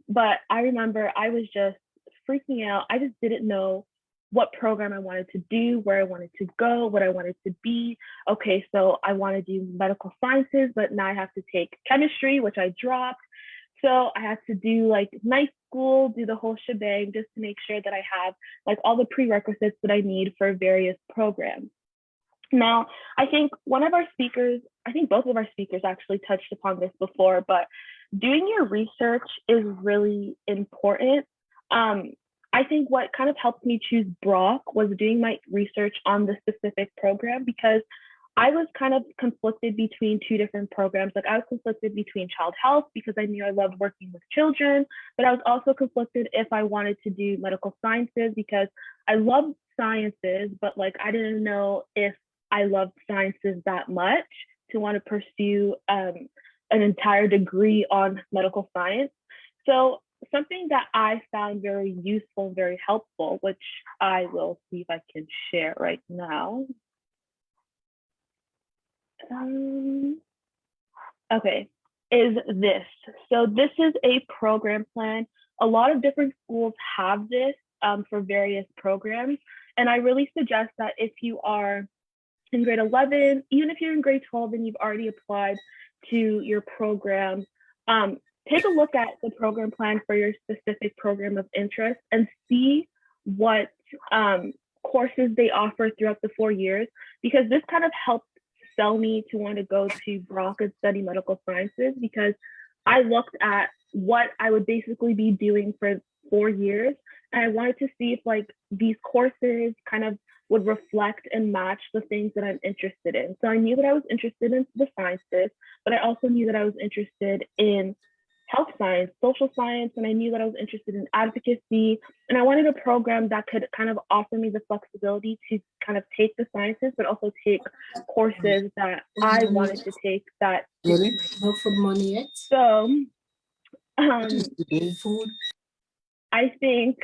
But I remember I was just freaking out. I just didn't know what program I wanted to do, where I wanted to go, what I wanted to be. Okay, so I want to do medical sciences, but now I have to take chemistry, which I dropped. So I had to do like night school, do the whole shebang just to make sure that I have like all the prerequisites that I need for various programs. Now, I think one of our speakers, I think both of our speakers actually touched upon this before, but doing your research is really important. I think what kind of helped me choose Brock was doing my research on the specific program, because I was kind of conflicted between two different programs. Like I was conflicted between child health because I knew I loved working with children, but I was also conflicted if I wanted to do medical sciences because I loved sciences, but like I didn't know if I loved sciences that much to want to pursue an entire degree on medical science. So something that I found very useful, very helpful, which I will see if I can share right now. Okay, is this. So this is a program plan. A lot of different schools have this for various programs. And I really suggest that if you are in grade 11, even if you're in grade 12 and you've already applied to your program, take a look at the program plan for your specific program of interest and see what courses they offer throughout the 4 years, because this kind of helped sell me to want to go to Brock and study medical sciences, because I looked at what I would basically be doing for 4 years. And I wanted to see if like these courses kind of would reflect and match the things that I'm interested in. So I knew that I was interested in the sciences, but I also knew that I was interested in health science, social science, and I knew that I was interested in advocacy. And I wanted a program that could kind of offer me the flexibility to kind of take the sciences, but also take courses that I wanted to take that. Really? No food money yet? So Food. I think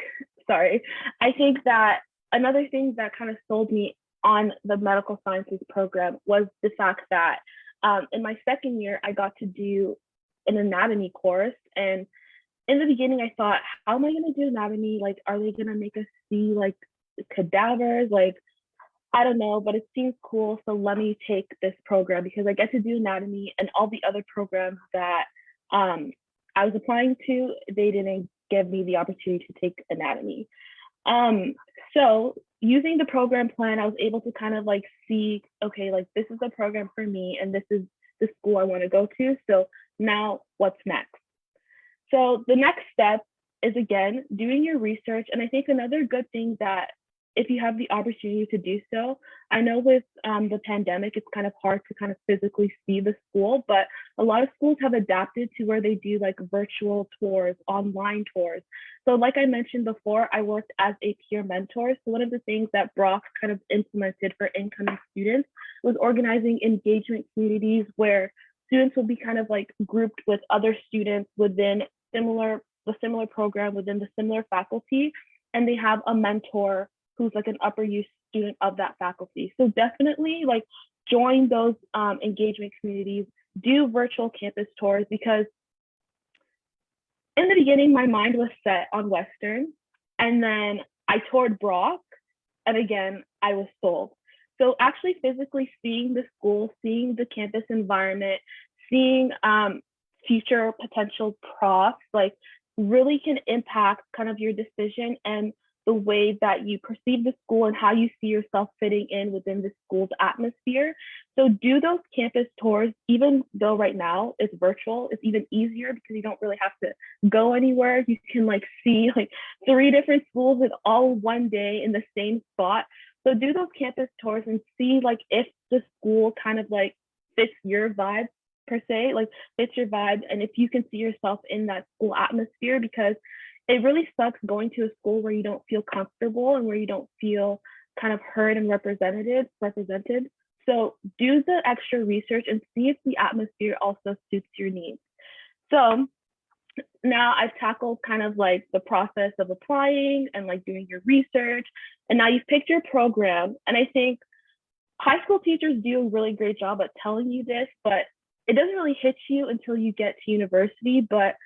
that another thing that kind of sold me on the medical sciences program was the fact that in my second year, I got to do an anatomy course. And in the beginning, I thought, how am I going to do anatomy? Like, are they going to make us see like cadavers? Like, I don't know, but it seems cool. So let me take this program because I get to do anatomy, and all the other programs that I was applying to, they didn't give me the opportunity to take anatomy. So using the program plan, I was able to kind of like see, okay, like this is the program for me and this is the school I want to go to. So now what's next? So the next step is, again, doing your research. And I think another good thing that if you have the opportunity to do so, I know with the pandemic, it's kind of hard to kind of physically see the school, but a lot of schools have adapted to where they do like virtual tours, online tours. So like I mentioned before, I worked as a peer mentor. So one of the things that Brock kind of implemented for incoming students was organizing engagement communities where students will be kind of like grouped with other students within the similar program, within the similar faculty, and they have a mentor who's like an upper use student of that faculty. So definitely like join those engagement communities, do virtual campus tours, because in the beginning, my mind was set on Western, and then I toured Brock, and again, I was sold. So actually physically seeing the school, seeing the campus environment, seeing future potential profs, like really can impact kind of your decision and the way that you perceive the school and how you see yourself fitting in within the school's atmosphere. So do those campus tours, even though right now it's virtual, it's even easier because you don't really have to go anywhere. You can like see like 3 different schools in all one day in the same spot. So do those campus tours and see like if the school kind of like fits your vibe per se, like fits your vibe, and if you can see yourself in that school atmosphere, because it really sucks going to a school where you don't feel comfortable and where you don't feel kind of heard and represented. So do the extra research and see if the atmosphere also suits your needs. So now I've tackled kind of like the process of applying and like doing your research. And now you've picked your program. And I think high school teachers do a really great job at telling you this, but it doesn't really hit you until you get to university. But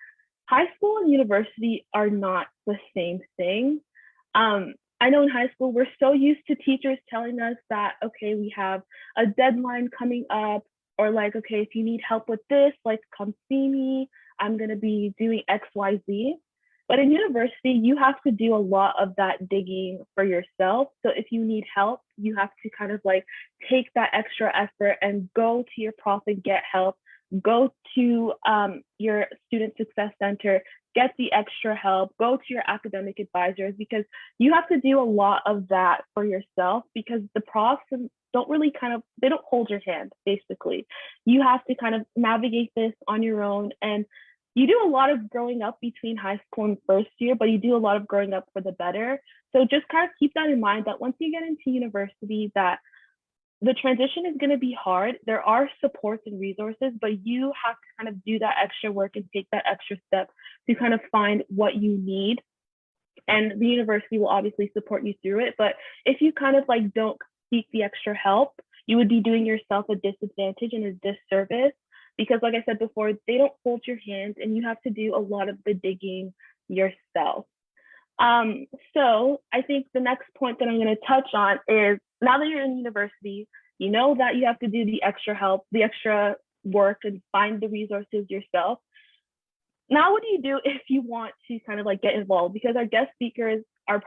high school and university are not the same thing. I know in high school, we're so used to teachers telling us that, okay, we have a deadline coming up, or like, okay, if you need help with this, like, come see me. I'm going to be doing X, Y, Z. But in university, you have to do a lot of that digging for yourself. So if you need help, you have to kind of like take that extra effort and go to your prof and get help. Go to your student success center, get the extra help, go to your academic advisors, because you have to do a lot of that for yourself, because the profs don't really they don't hold your hand, basically. You have to kind of navigate this on your own. And you do a lot of growing up between high school and first year, but you do a lot of growing up for the better. So just kind of keep that in mind, that once you get into university, that the transition is going to be hard. There are supports and resources, but you have to kind of do that extra work and take that extra step to kind of find what you need. And the university will obviously support you through it. But if you kind of like don't seek the extra help, you would be doing yourself a disadvantage and a disservice, because like I said before, they don't hold your hand and you have to do a lot of the digging yourself. So I think the next point that I'm going to touch on is, now that you're in university, you know that you have to do the extra help, the extra work, and find the resources yourself. Now, what do you do if you want to kind of like get involved? Because our guest speakers, our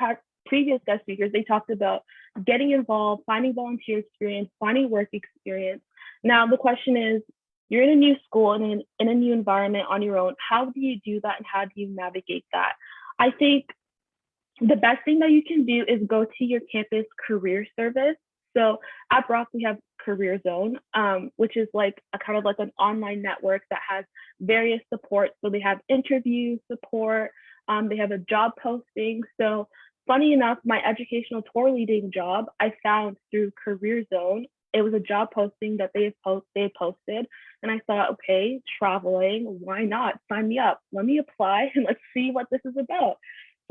previous guest speakers, they talked about getting involved, finding volunteer experience, finding work experience. Now, the question is, you're in a new school and in a new environment on your own. How do you do that and how do you navigate that? I think the best thing that you can do is go to your campus career service. So at Brock, we have Career Zone, which is like a kind of like an online network that has various supports. So they have interview support, they have a job posting. So funny enough, my educational tour leading job, I found through Career Zone. It was a job posting that they posted. And I thought, okay, traveling, why not? Sign me up. Let me apply and let's see what this is about.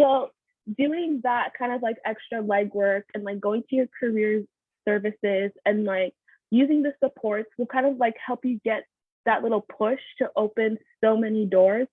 So doing that kind of like extra legwork and like going to your career services and like using the supports will kind of like help you get that little push to open so many doors.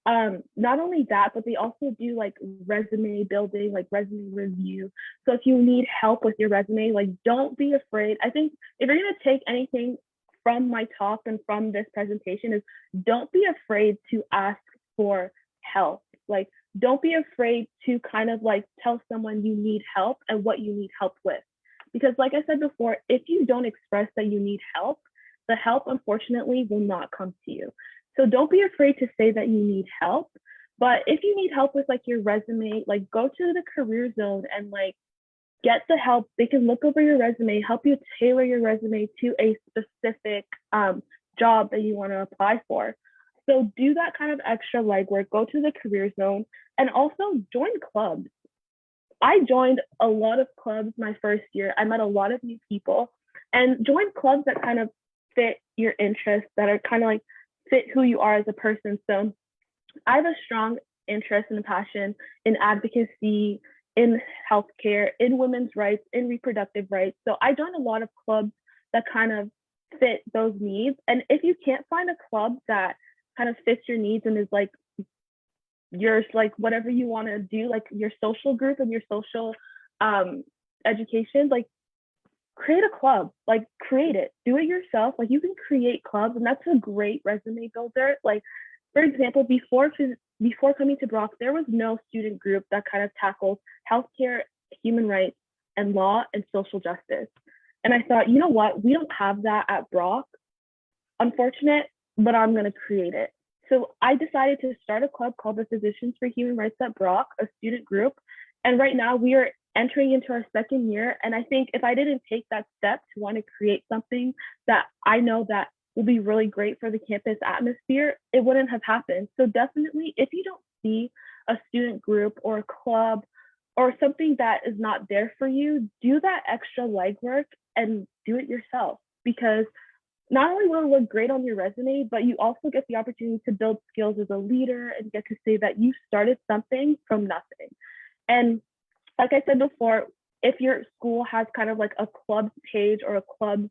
Not only that, but they also do like resume building, like resume review. So if you need help with your resume, like don't be afraid. I think if you're going to take anything from my talk and from this presentation, is don't be afraid to ask for help. Like, don't be afraid to kind of like tell someone you need help and what you need help with. Because like I said before, if you don't express that you need help, the help unfortunately will not come to you. So don't be afraid to say that you need help. But if you need help with like your resume, like go to the Career Zone and like get the help. They can look over your resume, help you tailor your resume to a specific job that you want to apply for. So do that kind of extra legwork, go to the Career Zone, and also join clubs. I joined a lot of clubs my first year. I met a lot of new people, and join clubs that kind of fit your interests, that are kind of like fit who you are as a person. So I have a strong interest and passion in advocacy, in healthcare, in women's rights, in reproductive rights. So I joined a lot of clubs that kind of fit those needs. And if you can't find a club that kind of fits your needs and is like yours, like whatever you want to do, like your social group and your social education, like create a club, like create it, do it yourself. Like you can create clubs, and that's a great resume builder. Like for example, before coming to Brock, there was no student group that kind of tackles healthcare, human rights, and law and social justice. And I thought, you know what, we don't have that at Brock. Unfortunate, but I'm going to create it. So I decided to start a club called the Physicians for Human Rights at Brock, a student group. And right now we are entering into our second year. And I think if I didn't take that step to want to create something that I know that will be really great for the campus atmosphere, it wouldn't have happened. So definitely, if you don't see a student group or a club or something that is not there for you, do that extra legwork and do it yourself. Because not only will it look great on your resume, but you also get the opportunity to build skills as a leader and get to say that you started something from nothing. And like I said before, if your school has kind of like a clubs page or a clubs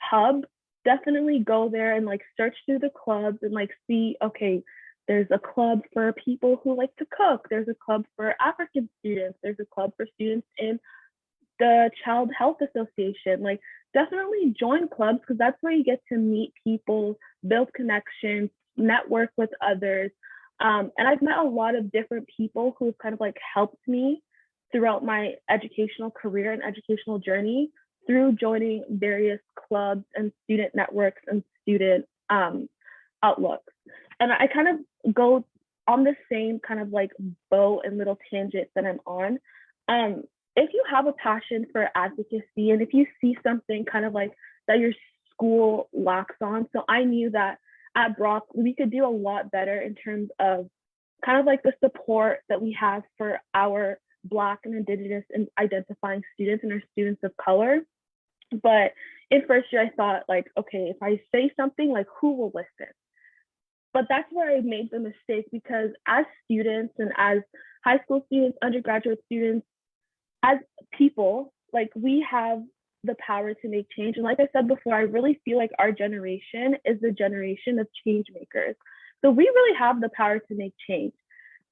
hub, definitely go there and like search through the clubs and like see, okay, there's a club for people who like to cook. There's a club for African students. There's a club for students in the Child Health Association. Like definitely join clubs because that's where you get to meet people, build connections, network with others. And I've met a lot of different people who've kind of like helped me throughout my educational career and educational journey through joining various clubs and student networks and student outlooks. And I kind of go on the same kind of like bow and little tangent that I'm on. If you have a passion for advocacy and if you see something kind of like that your school lacks on, so I knew that at Brock, we could do a lot better in terms of kind of like the support that we have for our Black and Indigenous and identifying students and our students of color. But in first year, I thought like, okay, if I say something, like who will listen? But that's where I made the mistake because as students and as high school students, undergraduate students, as people, like we have the power to make change. And like I said before, I really feel like our generation is the generation of change makers. So we really have the power to make change.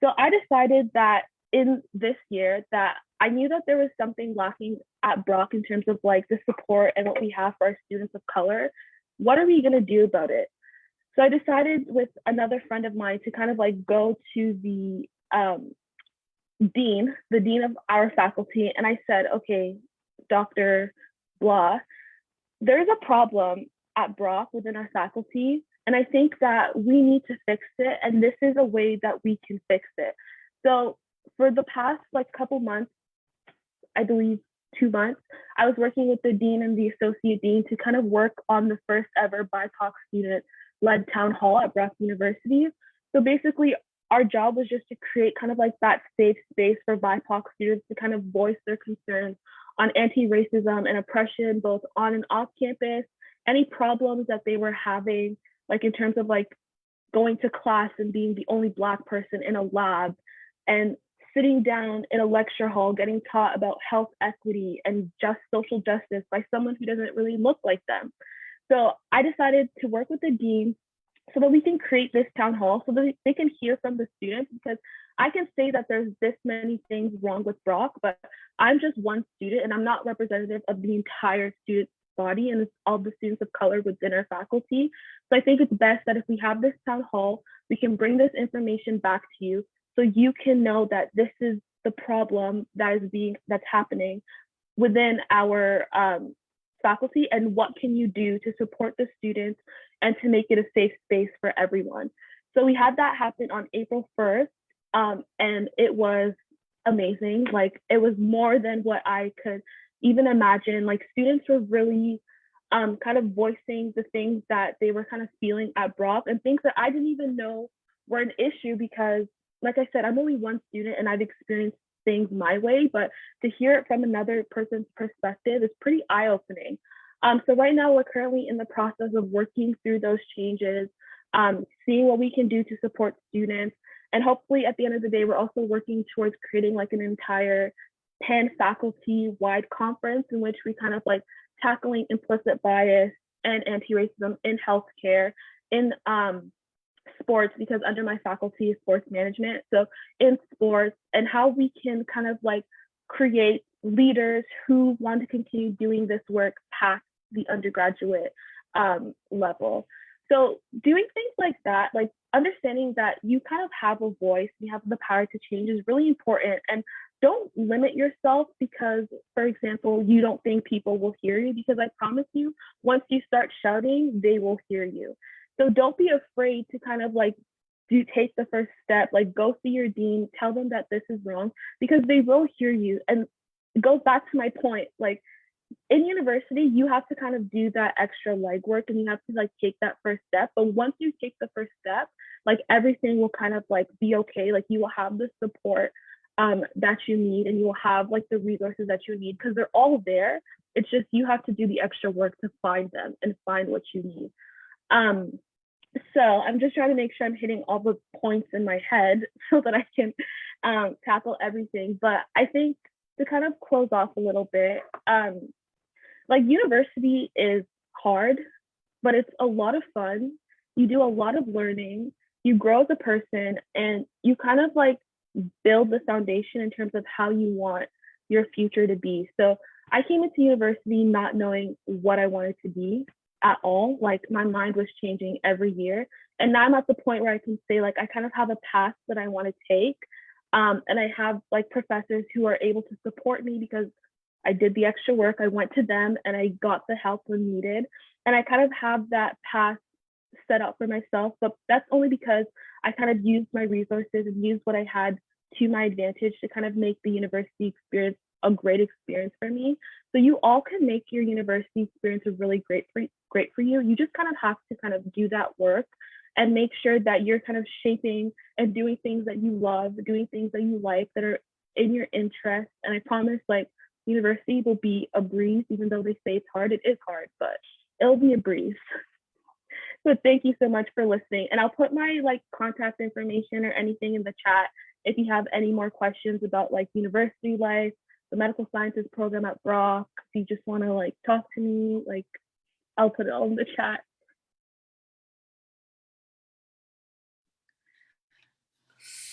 So I decided that in this year that I knew that there was something lacking at Brock in terms of like the support and what we have for our students of color. What are we going to do about it? So I decided with another friend of mine to kind of like go to the dean of our faculty. And I said, okay, Dr. Blah, there's a problem at Brock within our faculty. And I think that we need to fix it. And this is a way that we can fix it. So for the past like couple months, I believe 2 months, I was working with the dean and the associate dean to kind of work on the first ever BIPOC student-led town hall at Bloor University. So basically, our job was just to create kind of like that safe space for BIPOC students to kind of voice their concerns on anti-racism and oppression, both on and off campus, any problems that they were having, like in terms of like going to class and being the only Black person in a lab and sitting down in a lecture hall, getting taught about health equity and just social justice by someone who doesn't really look like them. So I decided to work with the dean so that we can create this town hall so that they can hear from the students, because I can say that there's this many things wrong with Brock, but I'm just one student and I'm not representative of the entire student body and it's all the students of color within our faculty. So I think it's best that if we have this town hall, we can bring this information back to you so you can know that this is the problem that's happening within our faculty and what can you do to support the students and to make it a safe space for everyone. So we had that happen on April 1st and it was amazing. Like it was more than what I could even imagine. Like students were really kind of voicing the things that they were kind of feeling at Brock and things that I didn't even know were an issue because like I said, I'm only one student and I've experienced things my way, but to hear it from another person's perspective is pretty eye-opening. So right now we're currently in the process of working through those changes, seeing what we can do to support students. And hopefully at the end of the day, we're also working towards creating like an entire pan-faculty wide conference in which we kind of like tackling implicit bias and anti-racism in healthcare, in sports, because under my faculty is sports management. So in sports and how we can kind of like create leaders who want to continue doing this work past the undergraduate level. So doing things like that, like understanding that you kind of have a voice, you have the power to change is really important. And don't limit yourself because, for example, you don't think people will hear you, because I promise you, once you start shouting, they will hear you. So don't be afraid to kind of like take the first step, like go see your dean, tell them that this is wrong, because they will hear you. And it goes back to my point, like in university, you have to kind of do that extra legwork and you have to like take that first step. But once you take the first step, like everything will kind of like be okay. Like you will have the support that you need and you will have like the resources that you need because they're all there. It's just you have to do the extra work to find them and find what you need. So I'm just trying to make sure I'm hitting all the points in my head so that I can tackle everything. But I think to kind of close off a little bit, like university is hard, but it's a lot of fun. You do a lot of learning, you grow as a person, and you kind of like build the foundation in terms of how you want your future to be. So I came into university not knowing what I wanted to be at all. Like my mind was changing every year. And now I'm at the point where I can say like I kind of have a path that I want to take. And I have like professors who are able to support me because I did the extra work. I went to them and I got the help when needed. And I kind of have that path set up for myself, but that's only because I kind of used my resources and used what I had to my advantage to kind of make the university experience a great experience for me. So you all can make your university experience a really great for you. You just kind of have to kind of do that work and make sure that you're kind of shaping and doing things that you love, doing things that you like that are in your interest. And I promise like university will be a breeze, even though they say it's hard. It is hard, but it'll be a breeze. So thank you so much for listening. And I'll put my like contact information or anything in the chat if you have any more questions about like university life, the medical sciences program at Brock. If you just want to like talk to me, like I'll put it all in the chat.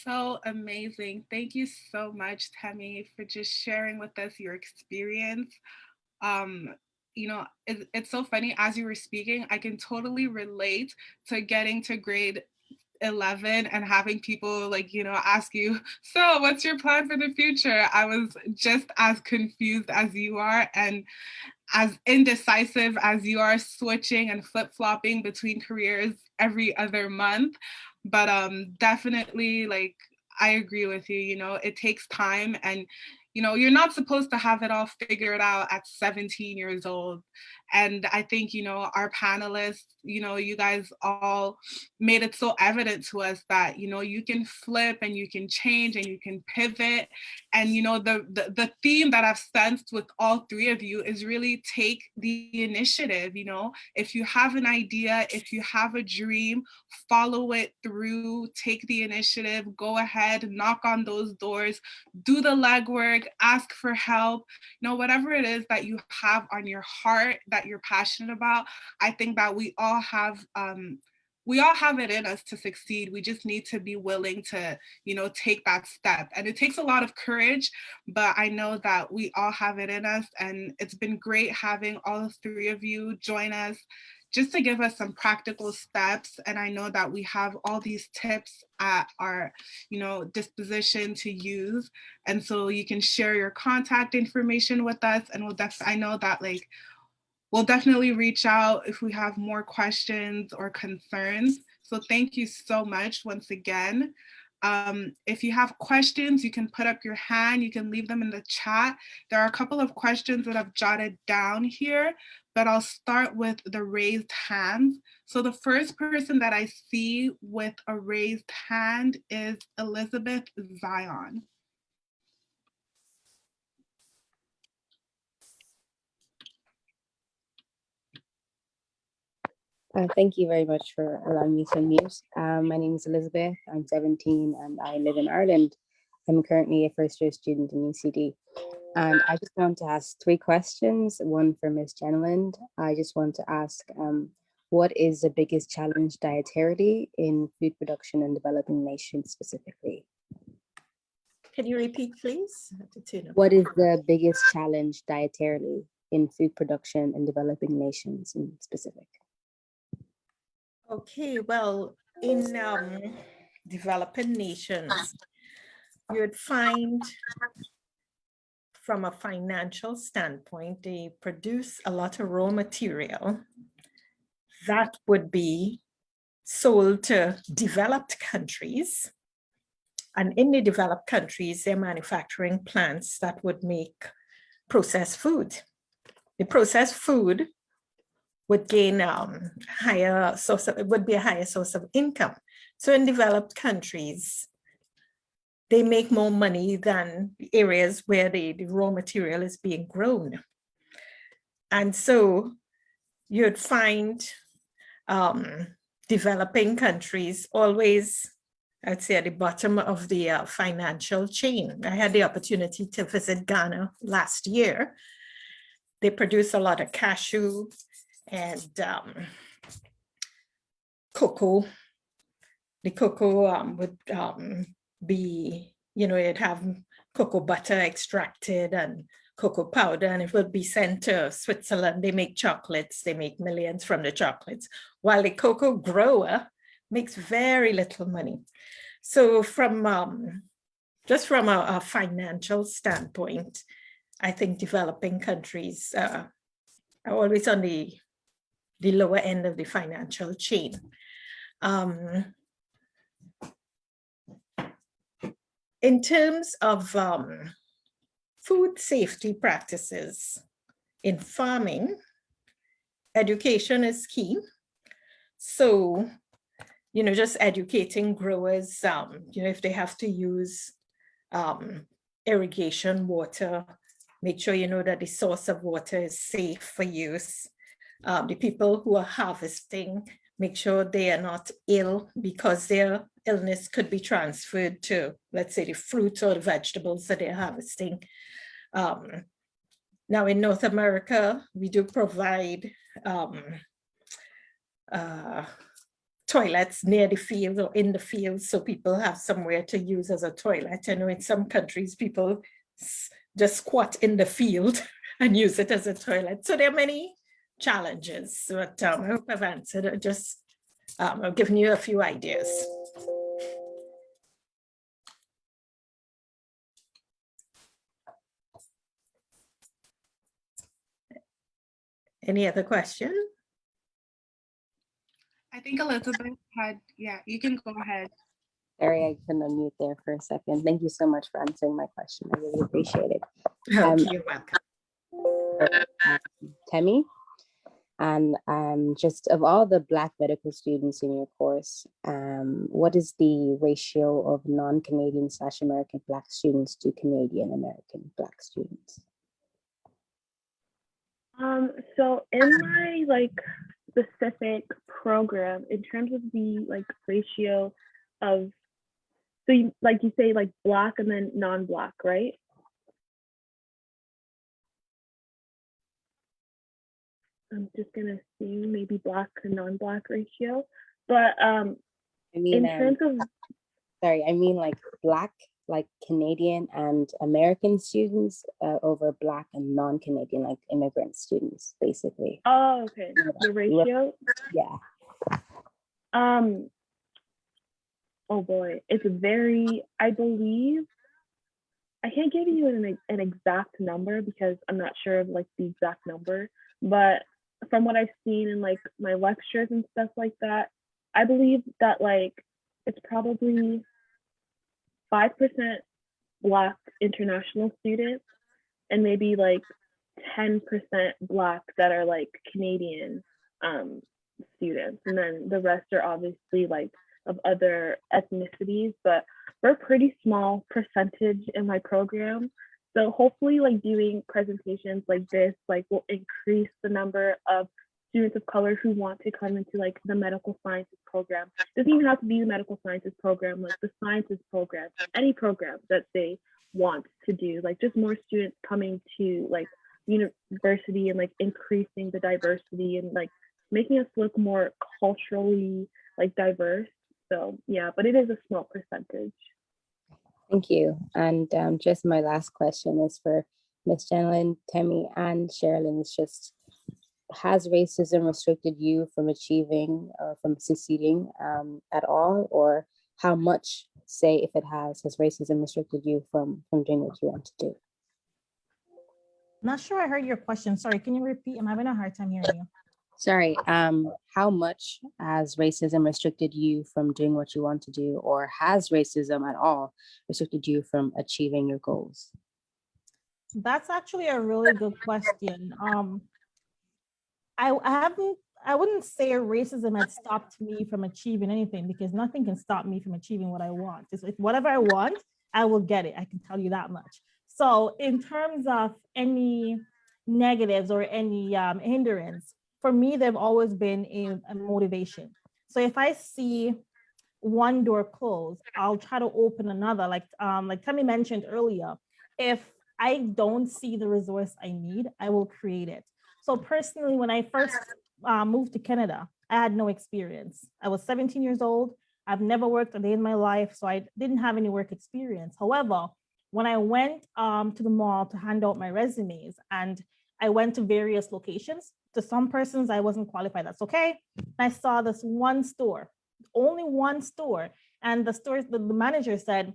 So amazing. Thank you so much, Temi, for just sharing with us your experience. You know, it's so funny, as you were speaking, I can totally relate to getting to grade 11 and having people like, you know, ask you, so what's your plan for the future? I was just as confused as you are and as indecisive as you are, switching and flip-flopping between careers every other month. But definitely, like, I agree with you, you know, it takes time, and you know, you're not supposed to have it all figured out at 17 years old. And I think, you know, our panelists, you know, you guys all made it so evident to us that, you know, you can flip and you can change and you can pivot. And, you know, the theme that I've sensed with all three of you is really take the initiative. You know, if you have an idea, if you have a dream, follow it through, take the initiative, go ahead, knock on those doors, do the legwork, ask for help, you know, whatever it is that you have on your heart that you're passionate about. I think that we all have it in us to succeed. We just need to be willing to, you know, take that step. And it takes a lot of courage, but I know that we all have it in us. And it's been great having all three of you join us just to give us some practical steps. And I know that we have all these tips at our, you know, disposition to use. And so you can share your contact information with us, and I know that like, we'll definitely reach out if we have more questions or concerns. So thank you so much once again. If you have questions, you can put up your hand, you can leave them in the chat. There are a couple of questions that I've jotted down here, but I'll start with the raised hands. So the first person that I see with a raised hand is Elizabeth Zion. Thank you very much for allowing me to unmute. My name is Elizabeth. I'm 17 and I live in Ireland. I'm currently a first-year student in UCD. And I just want to ask 3 questions, one for Ms. Jennylynd. I just want to ask, what is the biggest challenge dietarily in food production in developing nations specifically? Can you repeat, please? What is the biggest challenge dietarily in food production in developing nations in specific? Okay, well, in developing nations, you would find from a financial standpoint, they produce a lot of raw material that would be sold to developed countries. And in the developed countries, they're manufacturing plants that would make processed food. The processed food would gain it would be a higher source of income. So in developed countries, they make more money than the areas where the raw material is being grown. And so you'd find developing countries always, I'd say, at the bottom of the financial chain. I had the opportunity to visit Ghana last year. They produce a lot of cashew and cocoa. The cocoa would be, it'd have cocoa butter extracted and cocoa powder, and it would be sent to Switzerland. They make chocolates, they make millions from the chocolates, while the cocoa grower makes very little money. So from just from a financial standpoint, I think developing countries are always on the lower end of the financial chain. In terms of food safety practices in farming, education is key. So, just educating growers, if they have to use irrigation water, make sure you know that the source of water is safe for use. The people who are harvesting, make sure they are not ill, because their illness could be transferred to, let's say, the fruits or the vegetables that they're harvesting. Now in North America, we do provide toilets near the field or in the field, so people have somewhere to use as a toilet. I know in some countries, people just squat in the field and use it as a toilet. So there are many challenges, but I hope I've answered. I've given you a few ideas. Any other question? I think Elizabeth had, yeah, you can go ahead. Sorry, I couldn't unmute there for a second. Thank you so much for answering my question. I really appreciate it. You're welcome. Temi, and just of all the Black medical students in your course, what is the ratio of non-Canadian / American Black students to Canadian American Black students? So in my specific program, in terms of the ratio of, so you say Black and then non-Black, right? I'm just gonna see maybe Black to non-Black ratio, but in terms of, sorry, I mean Black, Canadian and American students over Black and non-Canadian, immigrant students, basically. Oh, okay, the ratio. Yeah. Oh boy, it's very, I believe, I can't give you an exact number because I'm not sure of the exact number, but from what I've seen in my lectures and stuff like that, I believe that it's probably 5% Black international students and maybe 10% Black that are Canadian students, and then the rest are obviously of other ethnicities, but we're a pretty small percentage in my program. So hopefully doing presentations like this will increase the number of students of color who want to come into the medical sciences program. It doesn't even have to be the medical sciences program, the sciences program, any program that they want to do, just more students coming to university and increasing the diversity and making us look more culturally diverse. So yeah, but it is a small percentage. Thank you. And just my last question is for Ms. Jennylynd, Temi, and Sherilyn. It's just, has racism restricted you from achieving or from succeeding at all? Or how much, say if it has racism restricted you from doing what you want to do? Not sure I heard your question. Sorry, can you repeat? I'm having a hard time hearing you. Sorry, how much has racism restricted you from doing what you want to do, or has racism at all restricted you from achieving your goals? That's actually a really good question. I wouldn't say racism had stopped me from achieving anything, because nothing can stop me from achieving what I want. If whatever I want, I will get it. I can tell you that much. So in terms of any negatives or any hindrance. For me, they've always been a motivation. So if I see one door closed, I'll try to open another. Like Tammy mentioned earlier, if I don't see the resource I need, I will create it. So personally, when I first moved to Canada, I had no experience. I was 17 years old. I've never worked a day in my life, so I didn't have any work experience. However, when I went to the mall to hand out my resumes, and I went to various locations, to some persons I wasn't qualified, that's okay. I saw this one store, only one store, and the manager said,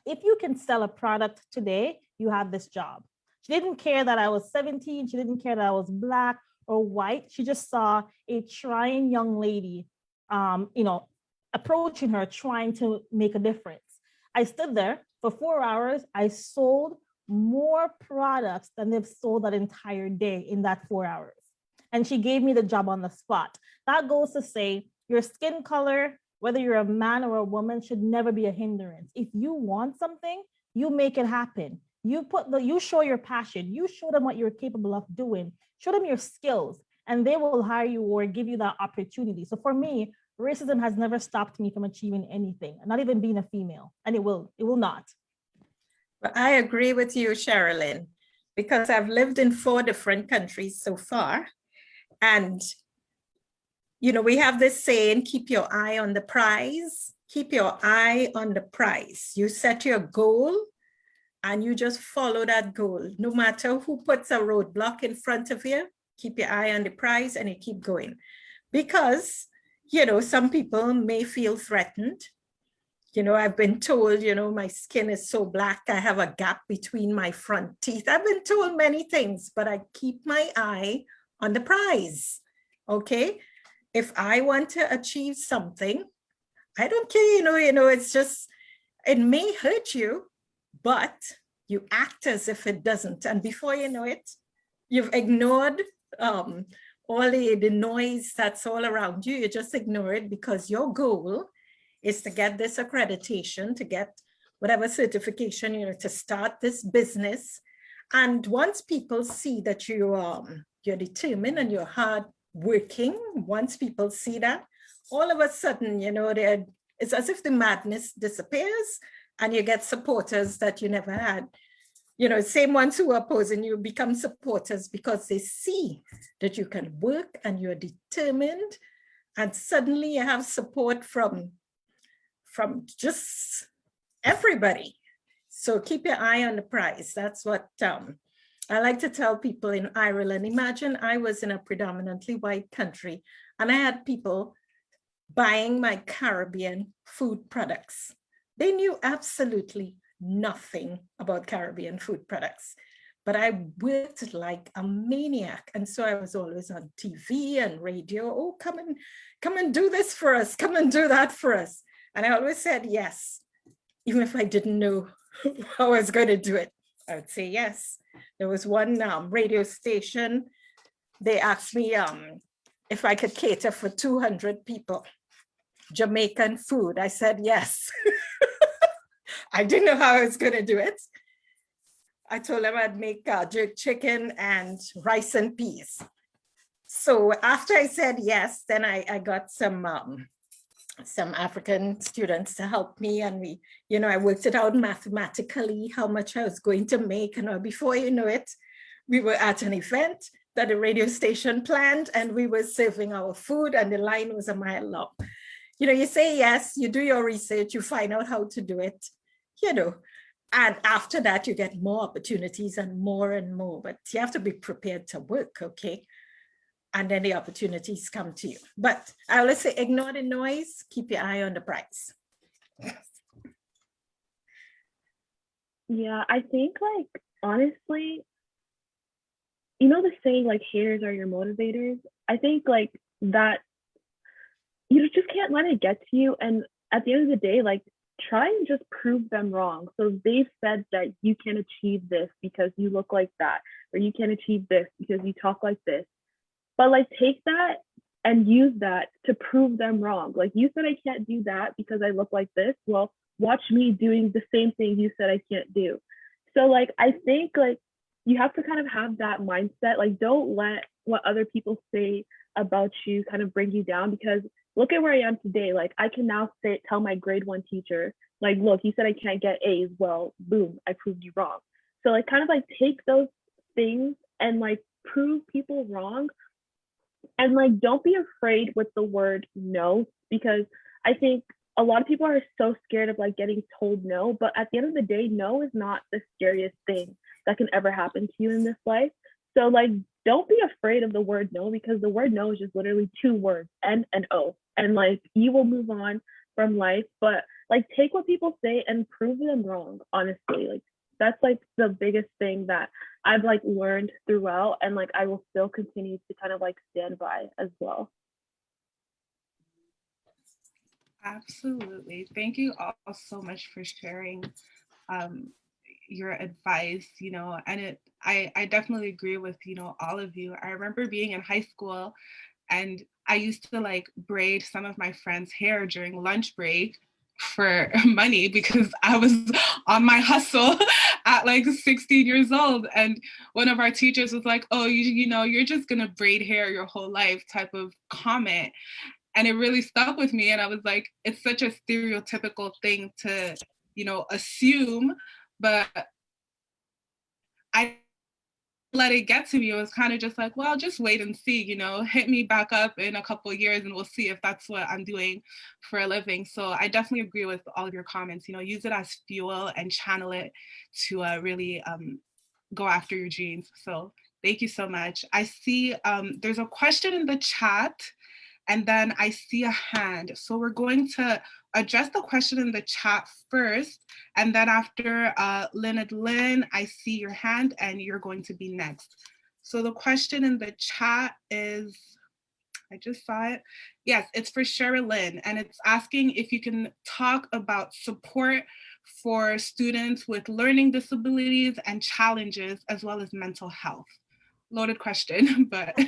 if you can sell a product today, you have this job. She didn't care that I was 17. She didn't care that I was Black or white. She just saw a trying young lady, approaching her, trying to make a difference. I stood there for 4 hours. I sold more products than they've sold that entire day in that 4 hours. And she gave me the job on the spot. That goes to say your skin color, whether you're a man or a woman, should never be a hindrance. If you want something, you make it happen. You show your passion. You show them what you're capable of doing. Show them your skills, and they will hire you or give you that opportunity. So for me, racism has never stopped me from achieving anything, not even being a female, and it will not. Well, I agree with you, Sherilyn, because I've lived in 4 different countries so far. And, we have this saying, keep your eye on the prize. Keep your eye on the prize. You set your goal and you just follow that goal. No matter who puts a roadblock in front of you, keep your eye on the prize and you keep going. Because, some people may feel threatened. I've been told, my skin is so black, I have a gap between my front teeth. I've been told many things, but I keep my eye on the prize, okay? If I want to achieve something, I don't care, it's just, it may hurt you, but you act as if it doesn't. And before you know it, you've ignored all the noise that's all around you. You just ignore it because your goal is to get this accreditation, to get whatever certification, to start this business. And once people see that you're determined and you're hard working, once people see that, all of a sudden, it's as if the madness disappears and you get supporters that you never had. Same ones who are opposing you become supporters because they see that you can work and you're determined, and suddenly you have support from just everybody. So keep your eye on the prize. That's what I like to tell people in Ireland. Imagine I was in a predominantly white country and I had people buying my Caribbean food products. They knew absolutely nothing about Caribbean food products, but I worked like a maniac. And so I was always on TV and radio. Oh, come and do this for us. Come and do that for us. And I always said yes, even if I didn't know how I was going to do it. I would say yes. There was one radio station. They asked me if I could cater for 200 people, Jamaican food. I said yes. I didn't know how I was going to do it. I told them I'd make jerk chicken and rice and peas. So after I said yes, then I got some African students to help me, and we, I worked it out mathematically how much I was going to make, and before you know it, we were at an event that the radio station planned, and we were serving our food, and the line was a mile long. You say yes, you do your research, you find out how to do it, and after that you get more opportunities and more, but you have to be prepared to work, okay? And then the opportunities come to you. But I always say, ignore the noise, keep your eye on the prize. Yeah, I think honestly, the saying haters are your motivators. I think that you just can't let it get to you. And at the end of the day, try and just prove them wrong. So they've said that you can achieve this because you look like that, or you can achieve this because you talk like this. But take that and use that to prove them wrong. You said I can't do that because I look like this. Well, watch me doing the same thing you said I can't do. So I think you have to kind of have that mindset. Like, don't let what other people say about you kind of bring you down, because look at where I am today. Like, I can now tell my grade 1 teacher, like, look, you said I can't get A's. Well, boom, I proved you wrong. So like, kind of like take those things and like prove people wrong. And like, don't be afraid with the word no, because I think a lot of people are so scared of like getting told no, but at the end of the day, no is not the scariest thing that can ever happen to you in this life. So like, don't be afraid of the word no, because the word no is just literally 2 words, N and O, and like, you will move on from life. But like, take what people say and prove them wrong, honestly. Like, that's like the biggest thing that I've like learned throughout, and like, I will still continue to kind of like stand by as well. Absolutely. Thank you all so much for sharing your advice, and I definitely agree with, all of you. I remember being in high school and I used to like braid some of my friends' hair during lunch break for money because I was on my hustle at like 16 years old. And one of our teachers was like, oh, you're just gonna braid hair your whole life type of comment. And it really stuck with me. And I was like, it's such a stereotypical thing to, assume, but I let it get to me. It was kind of just like, well, just wait and see, hit me back up in a couple of years and we'll see if that's what I'm doing for a living. So I definitely agree with all of your comments, use it as fuel and channel it to really go after your dreams. So thank you so much. I see there's a question in the chat. And then I see a hand. So we're going to address the question in the chat first. And then after Lynn, I see your hand and you're going to be next. So the question in the chat is, I just saw it. Yes, it's for Sherilyn. And it's asking if you can talk about support for students with learning disabilities and challenges, as well as mental health. Loaded question, but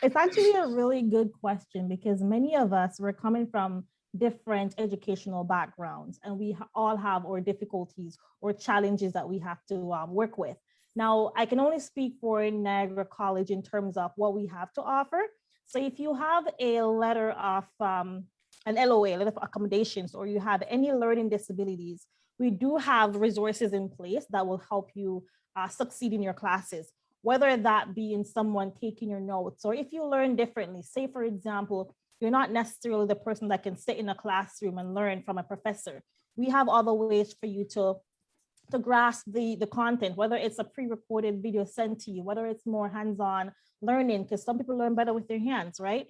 it's actually a really good question, because many of us were coming from different educational backgrounds, and we all have our difficulties or challenges that we have to work with. Now, I can only speak for Niagara College in terms of what we have to offer. So if you have a letter of an LOA, letter of accommodations, or you have any learning disabilities, we do have resources in place that will help you succeed in your classes, whether that be in someone taking your notes, or if you learn differently. Say, for example, you're not necessarily the person that can sit in a classroom and learn from a professor. We have other ways for you to grasp the content, whether it's a pre-recorded video sent to you, whether it's more hands-on learning, because some people learn better with their hands, right?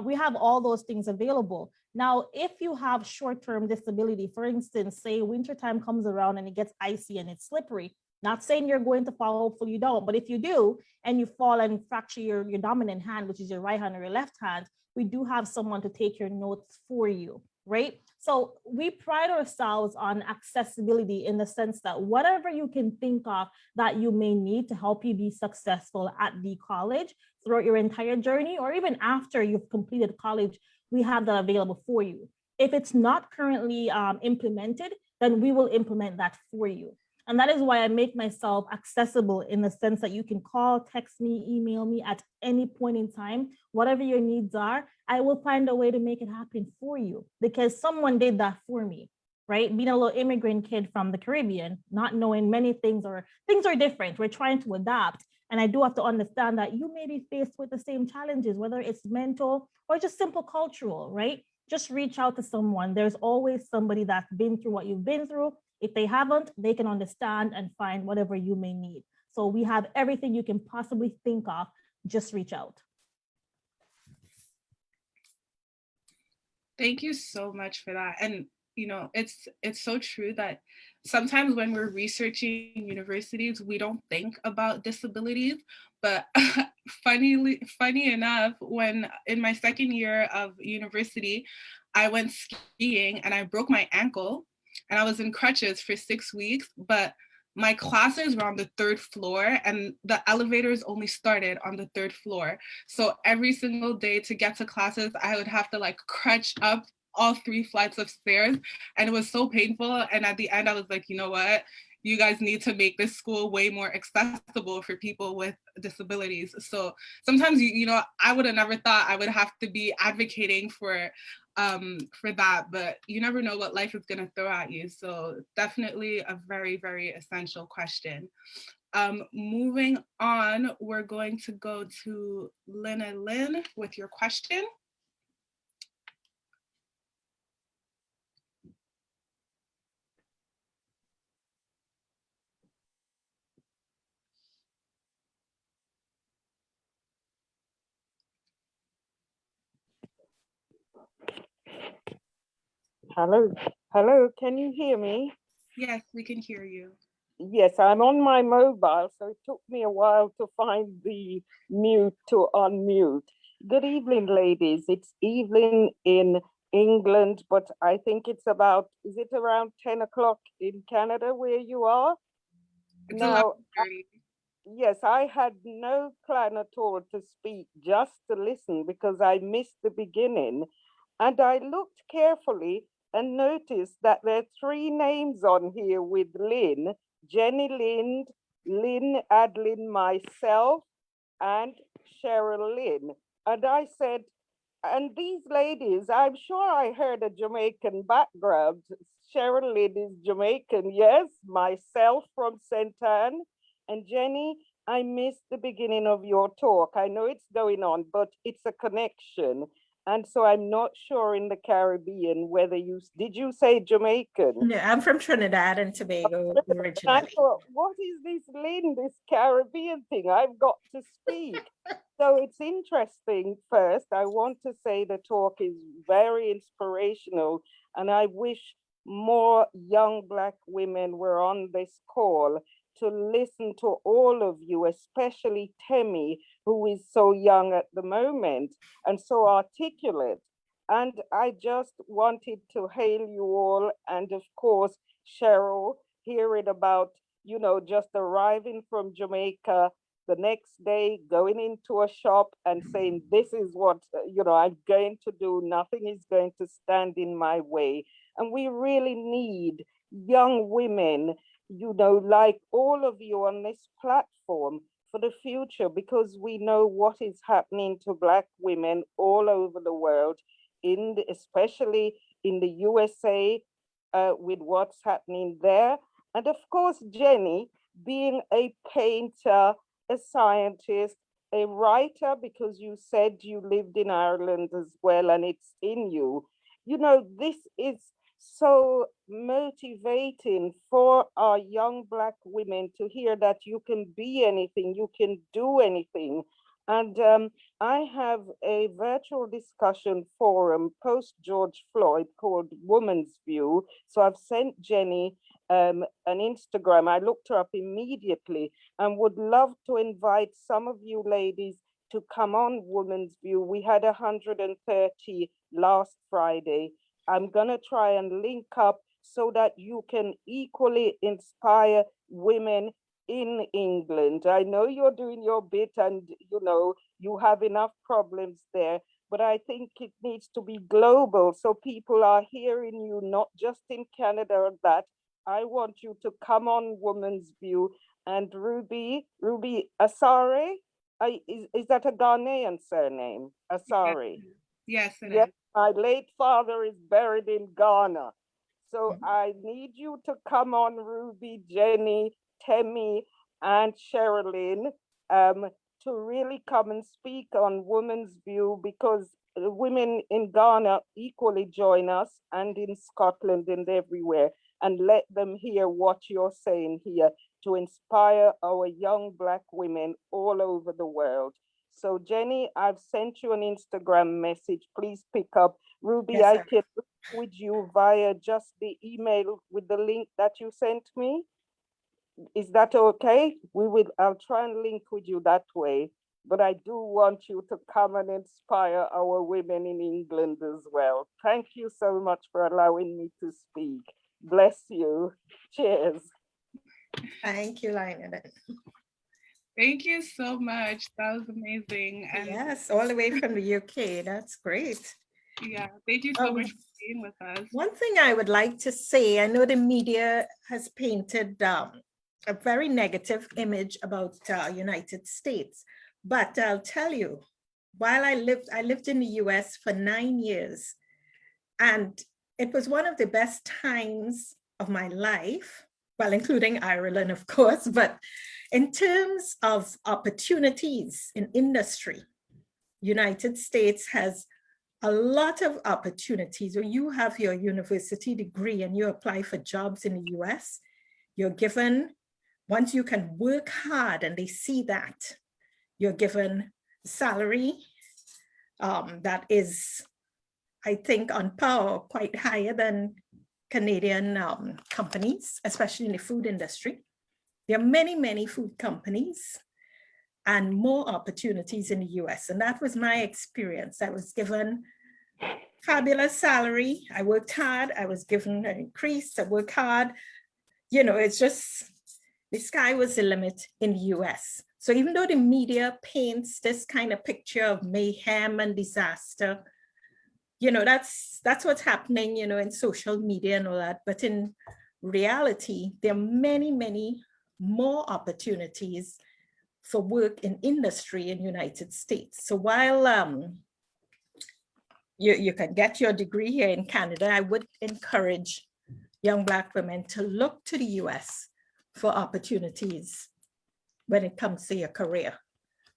We have all those things available. Now, if you have short-term disability, for instance, say wintertime comes around and it gets icy and it's slippery, not saying you're going to fall, hopefully you don't, but if you do and you fall and fracture your dominant hand, which is your right hand or your left hand, we do have someone to take your notes for you, right? So we pride ourselves on accessibility in the sense that whatever you can think of that you may need to help you be successful at the college throughout your entire journey, or even after you've completed college, we have that available for you. If it's not currently implemented, then we will implement that for you. And that is why I make myself accessible in the sense that you can call, text me, email me at any point in time. Whatever your needs are, I will find a way to make it happen for you, because someone did that for me, right? Being a little immigrant kid from the Caribbean, not knowing many things, or things are different. We're trying to adapt. And I do have to understand that you may be faced with the same challenges, whether it's mental or just simple cultural, right? Just reach out to someone. There's always somebody that's been through what you've been through. If they haven't, they can understand and find whatever you may need. So we have everything you can possibly think of. Just reach out. Thank you so much for that. And it's so true that sometimes when we're researching universities, we don't think about disabilities. But funny enough, when in my second year of university, I went skiing and I broke my ankle, and I was in crutches for 6 weeks, but my classes were on the 3rd floor and the elevators only started on the 3rd floor. So every single day to get to classes, I would have to like crutch up all 3 flights of stairs, and it was so painful. And at the end, I was like, you know what? you guys need to make this school way more accessible for people with disabilities. So sometimes, you know, I would have never thought I would have to be advocating for that, but you never know what life is gonna throw at you. So definitely a very, very essential question. Moving on, we're going to go to Lynn with your question. Hello, can you hear me? Yes, we can hear you. Yes, I'm on my mobile, so it took me a while to find the mute to unmute. Good evening, ladies. It's evening in England, but I think it's about, is it around 10 o'clock in Canada where you are? It's Now, 11:30. yes, I had no plan at all to speak, just to listen because I missed the beginning. And I looked carefully and noticed that there are three names on here with Lynn: Jennylynd, Lynn Adlin, myself, and Cheryl Lynn. And I said, and these ladies, I'm sure I heard a Jamaican background. Cheryl Lynn is Jamaican, yes, myself from St. Anne. And Jenny, I missed the beginning of your talk. I know it's going on, but it's a connection. And so I'm not sure in the Caribbean whether did you say Jamaican? No, I'm from Trinidad and Tobago I originally. thought, what is this Lynn, this Caribbean thing? I've got to speak. So it's interesting. First, I want to say the talk is very inspirational, and I wish more young Black women were on this call to listen to all of you, especially Temi, who is so young at the moment and so articulate. And I just wanted to hail you all, and of course, Cheryl, hearing about, you know, just arriving from Jamaica the next day, going into a shop and saying, this is what, you know, I'm going to do. Nothing is going to stand in my way. And we really need young women, you know, like all of you on this platform for the future, because we know what is happening to Black women all over the world, especially in the USA, with what's happening there. And of course, Jenny, being a painter, a scientist, a writer, because you said you lived in Ireland as well, and it's in you. You know, this is so motivating for our young Black women to hear that you can be anything, you can do anything. And I have a virtual discussion forum post George Floyd called Woman's View. So I've sent Jenny an Instagram. I looked her up immediately and would love to invite some of you ladies to come on Woman's View. We had 130 last Friday. I'm gonna try and link up so that you can equally inspire women in England. I know you're doing your bit and you know, you have enough problems there, but I think it needs to be global so people are hearing you, not just in Canada or that. I want you to come on Woman's View. And Ruby Asare, is that a Ghanaian surname? Asare. Yes, it Yes, is. my late father is buried in Ghana. So I need you to come on, Ruby, Jenny, Temi, and Sherilyn, to really come and speak on Women's View, because women in Ghana equally join us, and in Scotland and everywhere, and let them hear what you're saying here to inspire our young Black women all over the world. So Jenny, I've sent you an Instagram message. Please pick up. Ruby, Yes, I sir. can link with you via just the email with the link that you sent me. Is that okay? I'll try and link with you that way. But I do want you to come and inspire our women in England as well. Thank you so much for allowing me to speak. Bless you. Cheers. Thank you, Lionel. Thank you so much. That was amazing. And Yes, all the way from the UK. That's great. yeah, thank you so much for being with us. One thing I would like to say, I know the media has painted a very negative image about United States, but I'll tell you, while I lived in the US for 9 years, and it was one of the best times of my life, well, including Ireland, of course, but in terms of opportunities in industry, United States has a lot of opportunities. When you have your university degree and you apply for jobs in the US, you're given, once you can work hard and they see that, you're given salary that is, I think, on par or quite higher than Canadian companies, especially in the food industry. There are many, many food companies and more opportunities in the US. And that was my experience. I was given fabulous salary. I worked hard. I was given an increase. I worked hard. You know, it's just, the sky was the limit in the US. So even though the media paints this kind of picture of mayhem and disaster, you know, that's what's happening, you know, in social media and all that. But in reality, there are many, many more opportunities for work in industry in United States. So while you can get your degree here in Canada, I would encourage young Black women to look to the US for opportunities when it comes to your career,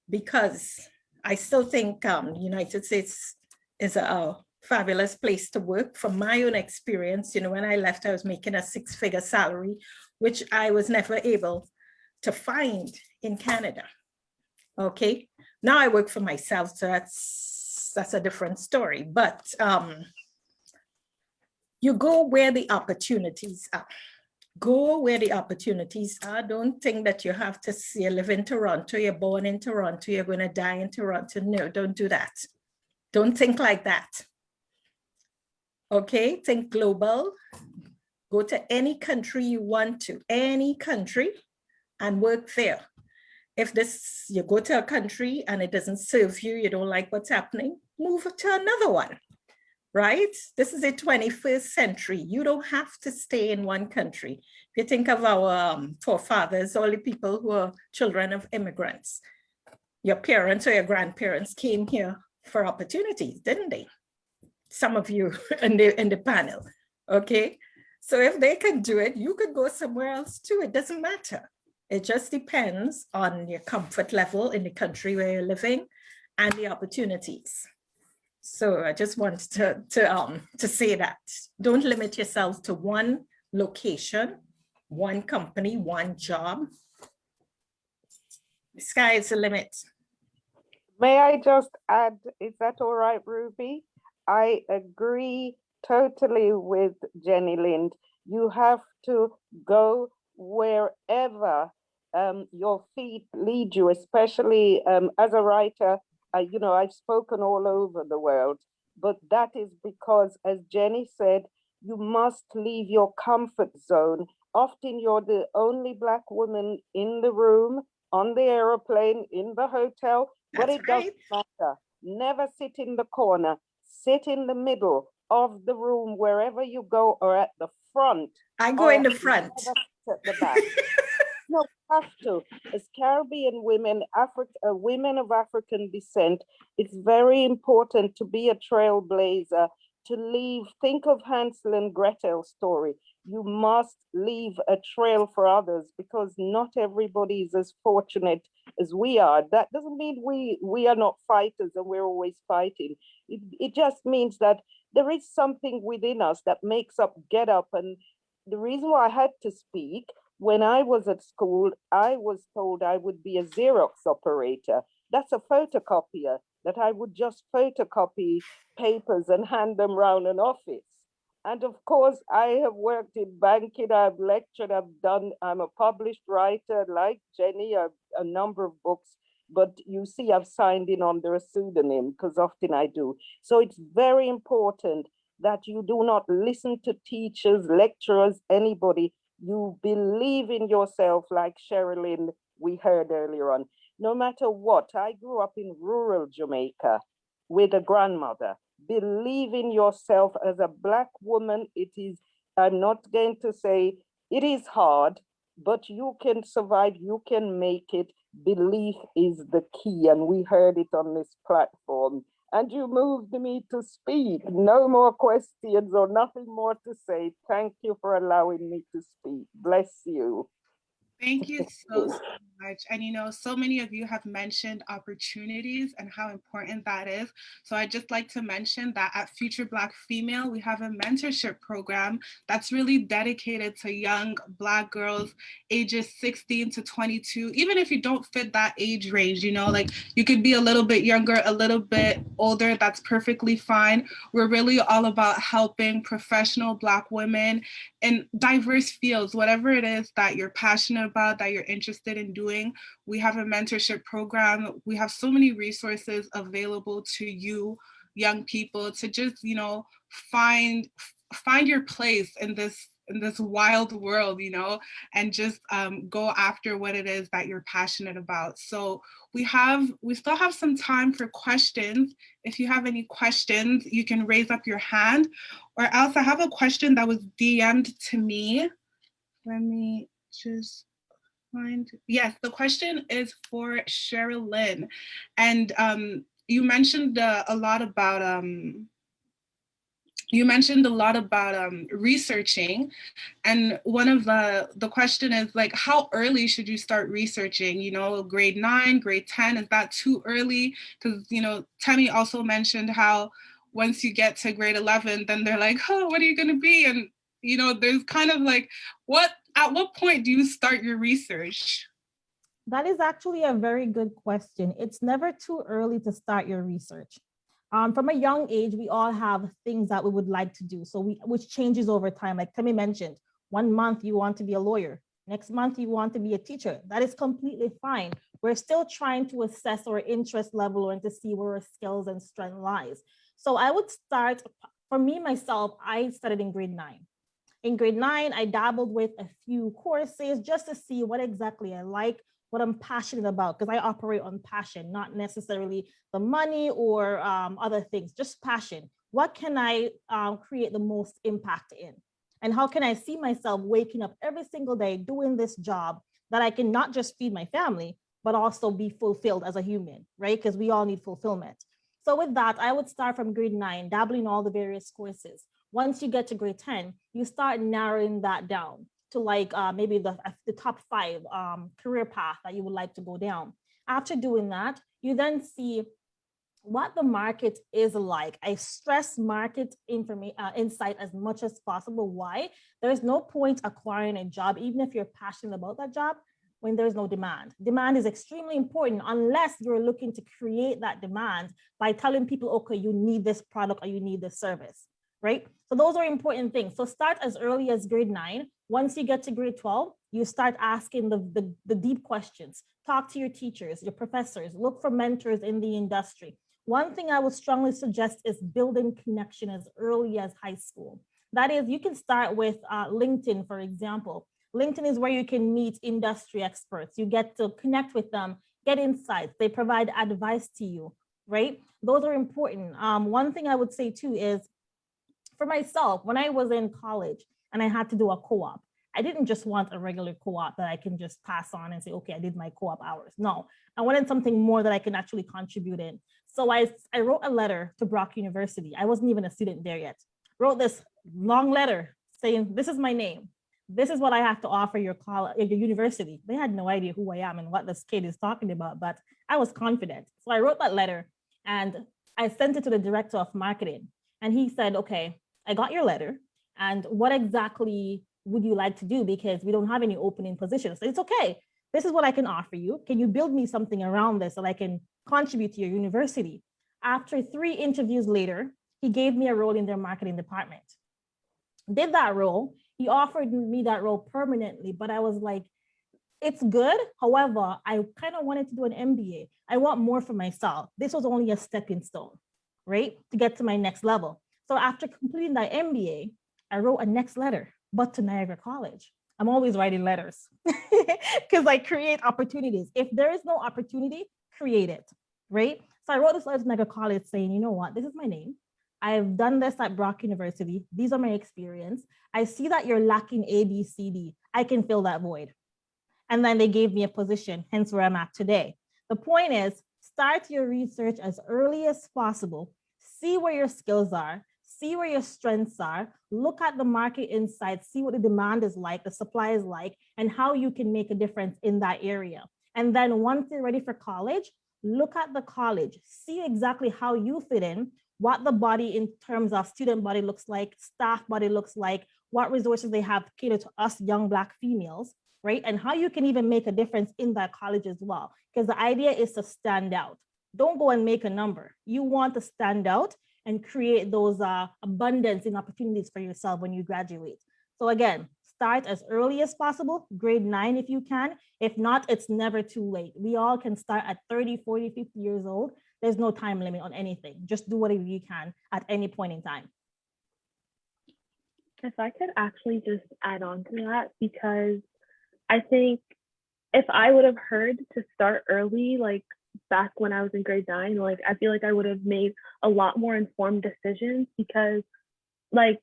because I still think United States is a fabulous place to work. From my own experience, you know, when I left, I was making a 6-figure salary, which I was never able to find in Canada. Okay, now I work for myself, so that's a different story. But you go where the opportunities are. Go where the opportunities are. Don't think that you have to you live in Toronto, you're born in Toronto, you're going to die in Toronto. No, don't do that. Don't think like that. Okay, think global. Go to any country you want to, any country, and work there. If you go to a country and it doesn't serve you, you don't like what's happening, move to another one, right? This is the 21st century. You don't have to stay in one country. If you think of our forefathers, all the people who are children of immigrants, your parents or your grandparents came here for opportunities, didn't they? Some of you in the panel, okay? So if they can do it, you could go somewhere else too. It doesn't matter. It just depends on your comfort level in the country where you're living and the opportunities. So I just wanted to say that. Don't limit yourself to one location, one company, one job. The sky is the limit. May I just add, is that all right, Ruby? I agree totally with Jennylynd. You have to go wherever your feet lead you, especially as a writer. You know, I've spoken all over the world, but that is because, as Jenny said, you must leave your comfort zone. Often you're the only Black woman in the room, on the airplane, in the hotel, but it doesn't matter. Never sit in the corner, sit in the middle of the room, wherever you go, or at the front. I go in the front. At the back. No, have to. As Caribbean women, women of African descent, it's very important to be a trailblazer, to leave. Think of Hansel and Gretel's story. You must leave a trail for others, because not everybody is as fortunate as we are. That doesn't mean we are not fighters and we're always fighting. It just means that there is something within us that makes up get up. And the reason why I had to speak, when I was at school, I was told I would be a Xerox operator. That's a photocopier, that I would just photocopy papers and hand them around an office. And of course, I have worked in banking, I've lectured, I'm a published writer like Jenny, a number of books, but you see, I've signed in under a pseudonym, because often I do. So it's very important that you do not listen to teachers, lecturers, anybody. You believe in yourself, like Sherilyn, we heard earlier on. No matter what, I grew up in rural Jamaica with a grandmother. Believe in yourself. As a Black woman, it is, I'm not going to say it is hard, but you can survive, you can make it. Belief is the key, and we heard it on this platform. And you moved me to speak. No more questions or nothing more to say. Thank you for allowing me to speak. Bless you. Thank you so much. And so many of you have mentioned opportunities and how important that is. So I'd just like to mention that at Future Black Female, we have a mentorship program that's really dedicated to young Black girls ages 16 to 22. Even if you don't fit that age range, like you could be a little bit younger, a little bit older, that's perfectly fine. We're really all about helping professional Black women in diverse fields, whatever it is that you're passionate about, that you're interested in doing. We have a mentorship program. We have so many resources available to you, young people, to just, find your place in this wild world, and just go after what it is that you're passionate about. So we still have some time for questions. If you have any questions, you can raise up your hand, or else I have a question that was DM'd to me. Let me just find, yes, the question is for Sherilyn. And you mentioned a lot about researching, and one of the question is like, how early should you start researching? Grade 9, grade 10, is that too early? Because Temi also mentioned how once you get to grade 11, then they're like, oh, what are you going to be? And there's kind of like, at what point do you start your research? That is actually a very good question. It's never too early to start your research. From a young age, we all have things that we would like to do. So which changes over time. Like Temi mentioned, 1 month you want to be a lawyer. Next month you want to be a teacher. That is completely fine. We're still trying to assess our interest level and to see where our skills and strength lies. So I would start, for me, myself, I started in grade 9. In grade 9, I dabbled with a few courses just to see what exactly I like, what I'm passionate about, because I operate on passion, not necessarily the money or other things, just passion. What can I create the most impact in? And how can I see myself waking up every single day doing this job that I can not just feed my family, but also be fulfilled as a human, right? Because we all need fulfillment. So with that, I would start from grade 9, dabbling in all the various courses. Once you get to grade 10, you start narrowing that down to like maybe the top 5 career path that you would like to go down. After doing that, you then see what the market is like. I stress market insight as much as possible. Why? There's no point acquiring a job, even if you're passionate about that job, when there's no demand. Demand is extremely important unless you're looking to create that demand by telling people, okay, you need this product or you need this service, right? So those are important things. So start as early as grade 9. Once you get to grade 12, you start asking the deep questions. Talk to your teachers, your professors, look for mentors in the industry. One thing I would strongly suggest is building connection as early as high school. That is, you can start with LinkedIn, for example. LinkedIn is where you can meet industry experts. You get to connect with them, get insights. They provide advice to you, right? Those are important. One thing I would say too is, for myself, when I was in college and I had to do a co-op, I didn't just want a regular co-op that I can just pass on and say, okay, I did my co-op hours. No, I wanted something more that I can actually contribute in. So I wrote a letter to Brock University. I wasn't even a student there yet. Wrote this long letter saying, this is my name. This is what I have to offer your college, your university. They had no idea who I am and what this kid is talking about, but I was confident. So I wrote that letter and I sent it to the director of marketing. And he said, okay, I got your letter. And what exactly would you like to do? Because we don't have any opening positions. So it's okay. This is what I can offer you. Can you build me something around this so that I can contribute to your university? After 3 interviews later, he gave me a role in their marketing department. Did that role. He offered me that role permanently, but I was like, it's good. However, I kind of wanted to do an MBA. I want more for myself. This was only a stepping stone, right? To get to my next level. So after completing that MBA, I wrote a next letter, but to Niagara College. I'm always writing letters because I create opportunities. If there is no opportunity, create it, right? So I wrote this letter to Niagara College saying, you know what, this is my name. I've done this at Brock University. These are my experience. I see that you're lacking A, B, C, D. I can fill that void. And then they gave me a position, hence where I'm at today. The point is, start your research as early as possible. See where your skills are, see where your strengths are, look at the market insights, see what the demand is like, the supply is like, and how you can make a difference in that area. And then once you're ready for college, look at the college, see exactly how you fit in, what the body in terms of student body looks like, staff body looks like, what resources they have catered to us young Black females, right? And how you can even make a difference in that college as well. Because the idea is to stand out. Don't go and make a number. You want to stand out and create those abundance in opportunities for yourself when you graduate. So again, start as early as possible, grade 9 if you can. If not, it's never too late. We all can start at 30, 40, 50 years old. There's no time limit on anything. Just do whatever you can at any point in time. If I could actually just add on to that, because I think if I would have heard to start early, like back when I was in grade 9, like I feel like I would have made a lot more informed decisions, because like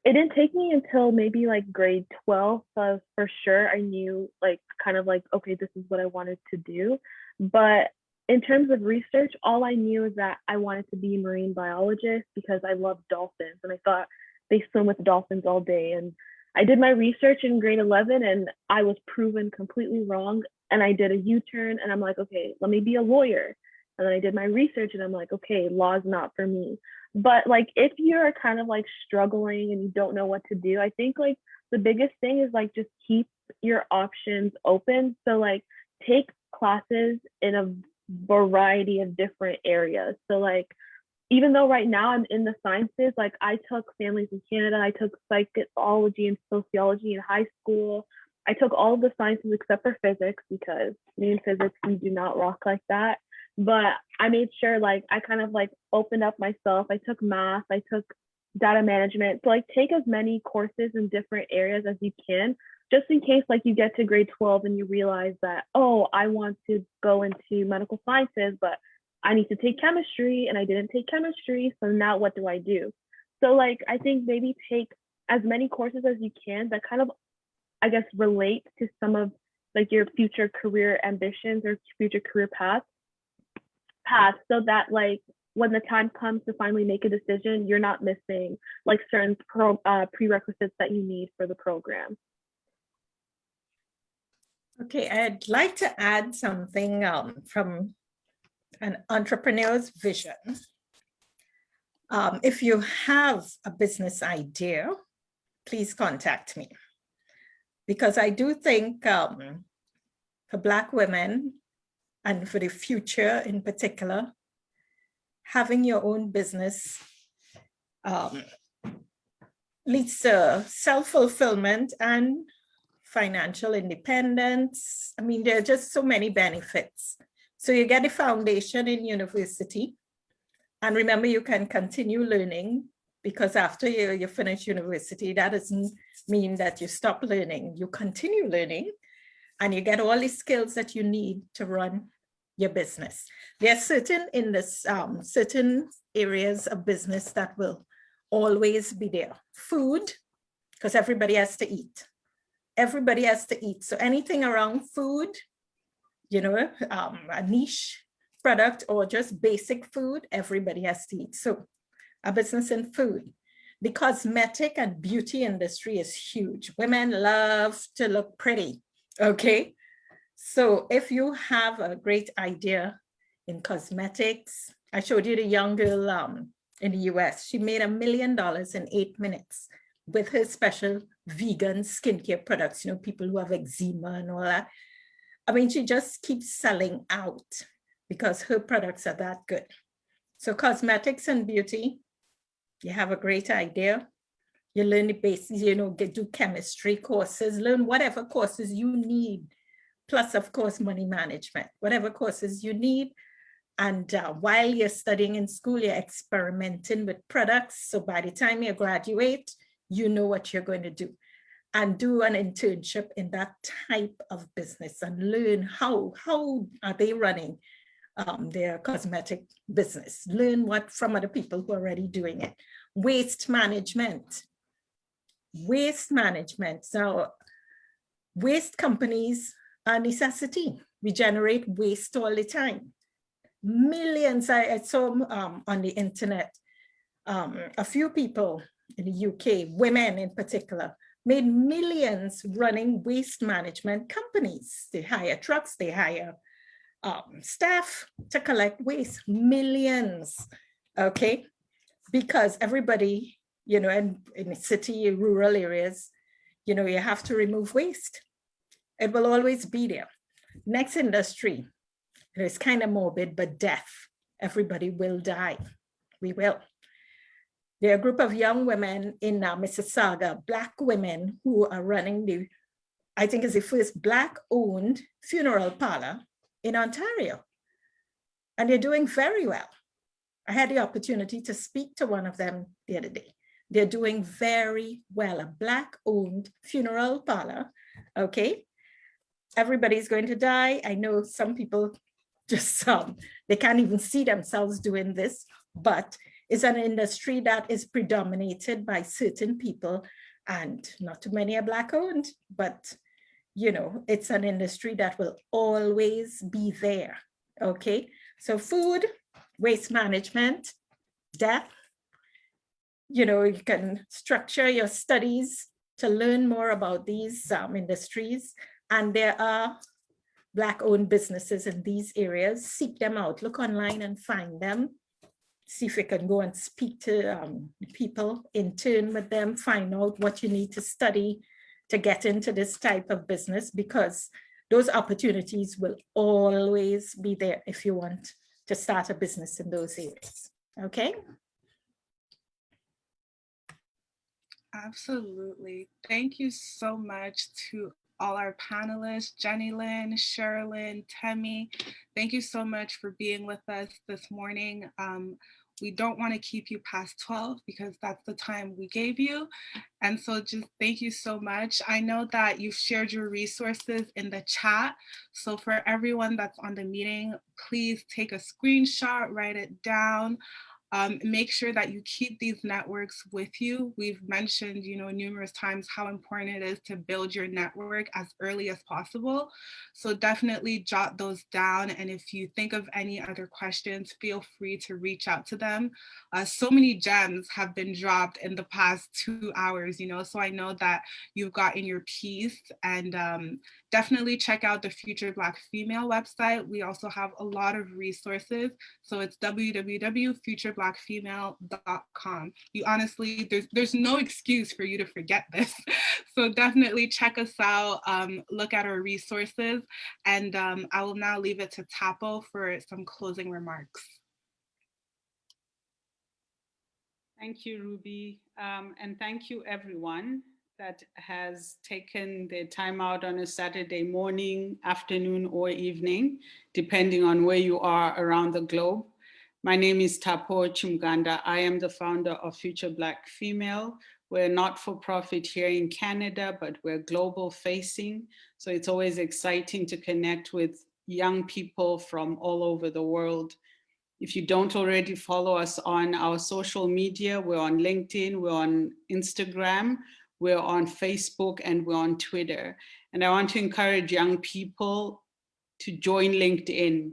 it didn't take me until maybe like grade 12, so for sure I knew like kind of like, okay, this is what I wanted to do. But in terms of research, all I knew is that I wanted to be a marine biologist because I love dolphins and I thought they swim with dolphins all day. And I did my research in grade 11 and I was proven completely wrong. And I did a U-turn and I'm like, okay, let me be a lawyer. And then I did my research and I'm like, okay, law is not for me. But like, if you're kind of like struggling and you don't know what to do, I think like the biggest thing is like, just keep your options open. So like take classes in a variety of different areas. So like, even though right now I'm in the sciences, like I took families in Canada, I took psychology and sociology in high school. I took all of the sciences except for physics, because me and physics, we do not rock like that. But I made sure like I kind of like opened up myself. I took math, I took data management. So like take as many courses in different areas as you can, just in case like you get to grade 12 and you realize that, oh, I want to go into medical sciences, but I need to take chemistry and I didn't take chemistry. So now what do I do? So like, I think maybe take as many courses as you can that kind of, I guess, relate to some of like your future career ambitions or future career path, so that like when the time comes to finally make a decision, you're not missing like certain prerequisites that you need for the program. Okay, I'd like to add something from an entrepreneur's vision. If you have a business idea, please contact me, because I do think for Black women and for the future in particular, having your own business leads to self-fulfillment and financial independence. I mean, there are just so many benefits. So you get a foundation in university. And remember, you can continue learning, because after you finish university, that doesn't mean that you stop learning. You continue learning and you get all the skills that you need to run your business. There are certain areas of business that will always be there. Food, because everybody has to eat. Everybody has to eat. So anything around food, you know, a niche product or just basic food, everybody has to eat. So a business in food. The cosmetic and beauty industry is huge. Women love to look pretty, okay? So if you have a great idea in cosmetics, I showed you the young girl in the US. She made $1 million in 8 minutes with her special vegan skincare products, you know, people who have eczema and all that. I mean, she just keeps selling out because her products are that good. So cosmetics and beauty, you have a great idea. You learn the basics, you know, do chemistry courses, learn whatever courses you need. Plus, of course, money management, whatever courses you need. And while you're studying in school, you're experimenting with products. So by the time you graduate, you know what you're going to do. And do an internship in that type of business and learn how are they running? their cosmetic business. Learn what from other people who are already doing it. Waste management. Waste management. So waste companies are a necessity. We generate waste all the time. Millions, I saw on the internet, a few people in the UK, women in particular, made millions running waste management companies. They hire trucks, they hire staff to collect waste, millions, okay? Because everybody, you know, in the city, rural areas, you know, you have to remove waste. It will always be there. Next industry, it's kind of morbid, but death. Everybody will die. We will. There are a group of young women in Mississauga, Black women who are running the, I think it's the first Black-owned funeral parlor in Ontario. And they're doing very well. I had the opportunity to speak to one of them the other day. They're doing very well, a Black-owned funeral parlor, okay? Everybody's going to die. I know some people just, they can't even see themselves doing this, but it's an industry that is predominated by certain people, and not too many are Black-owned, but you know, it's an industry that will always be there, okay? So food, waste management, death, you know, you can structure your studies to learn more about these industries, and there are Black-owned businesses in these areas. Seek them out, look online and find them. See if you can go and speak to people, intern with them, find out what you need to study to get into this type of business, because those opportunities will always be there if you want to start a business in those areas, okay? Absolutely. Thank you so much to all our panelists, Jennylynd, Sherilyn, Temi. Thank you so much for being with us this morning. We don't want to keep you past 12 because that's the time we gave you. And so just thank you so much. I know that you've shared your resources in the chat. So for everyone that's on the meeting, please take a screenshot, write it down. Make sure that you keep these networks with you. We've mentioned, you know, numerous times how important it is to build your network as early as possible. So definitely jot those down. And if you think of any other questions, feel free to reach out to them. So many gems have been dropped in the past 2 hours, you know, so I know that you've gotten your piece, and definitely check out the Future Black Female website. We also have a lot of resources. So it's www.futureblackfemale.com. You honestly, there's no excuse for you to forget this. So definitely check us out, look at our resources, and I will now leave it to Tapo for some closing remarks. Thank you, Ruby, and thank you everyone that has taken their time out on a Saturday morning, afternoon, or evening, depending on where you are around the globe. My name is Tapo Chimganda. I am the founder of Future Black Female. We're not-for-profit here in Canada, but we're global facing. So it's always exciting to connect with young people from all over the world. If you don't already follow us on our social media, we're on LinkedIn, we're on Instagram, we're on Facebook, and we're on Twitter. And I want to encourage young people to join LinkedIn.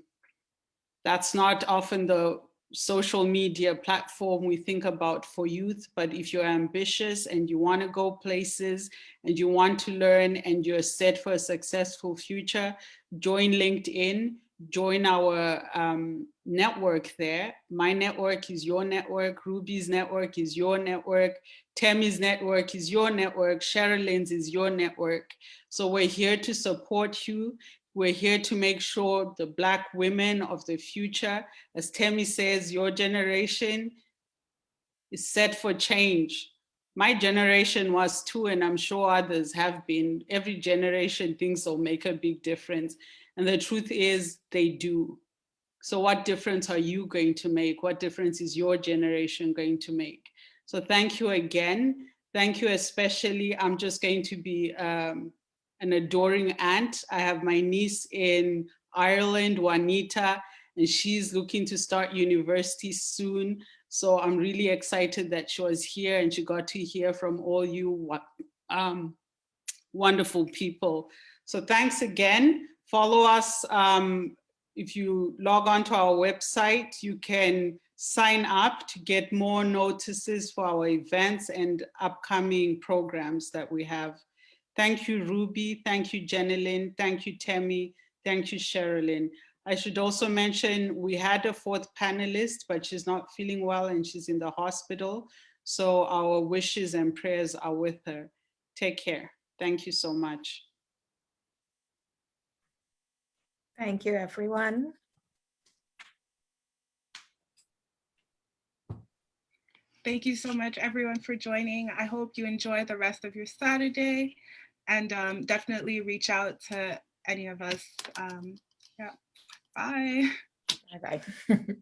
That's not often the social media platform we think about for youth, but if you're ambitious and you want to go places and you want to learn and you're set for a successful future, join LinkedIn, join our network there. My network is your network, Ruby's network is your network, Temi's network is your network, Sherilyn's is your network. So we're here to support you. We're here to make sure the Black women of the future, as Temi says, your generation is set for change. My generation was too, and I'm sure others have been. Every generation thinks they'll make a big difference. And the truth is they do. So what difference are you going to make? What difference is your generation going to make? So thank you again. Thank you especially. I'm just going to be an adoring aunt. I have my niece in Ireland, Juanita, and she's looking to start university soon. So I'm really excited that she was here and she got to hear from all you wonderful people. So thanks again. Follow us. If you log on to our website, you can sign up to get more notices for our events and upcoming programs that we have. Thank you, Ruby. Thank you, Jennylynd. Thank you, Temi. Thank you, Sherilyn. I should also mention we had a fourth panelist, but she's not feeling well and she's in the hospital. So our wishes and prayers are with her. Take care. Thank you so much. Thank you, everyone. Thank you so much, everyone, for joining. I hope you enjoy the rest of your Saturday, and definitely reach out to any of us. Yeah, bye. Bye-bye.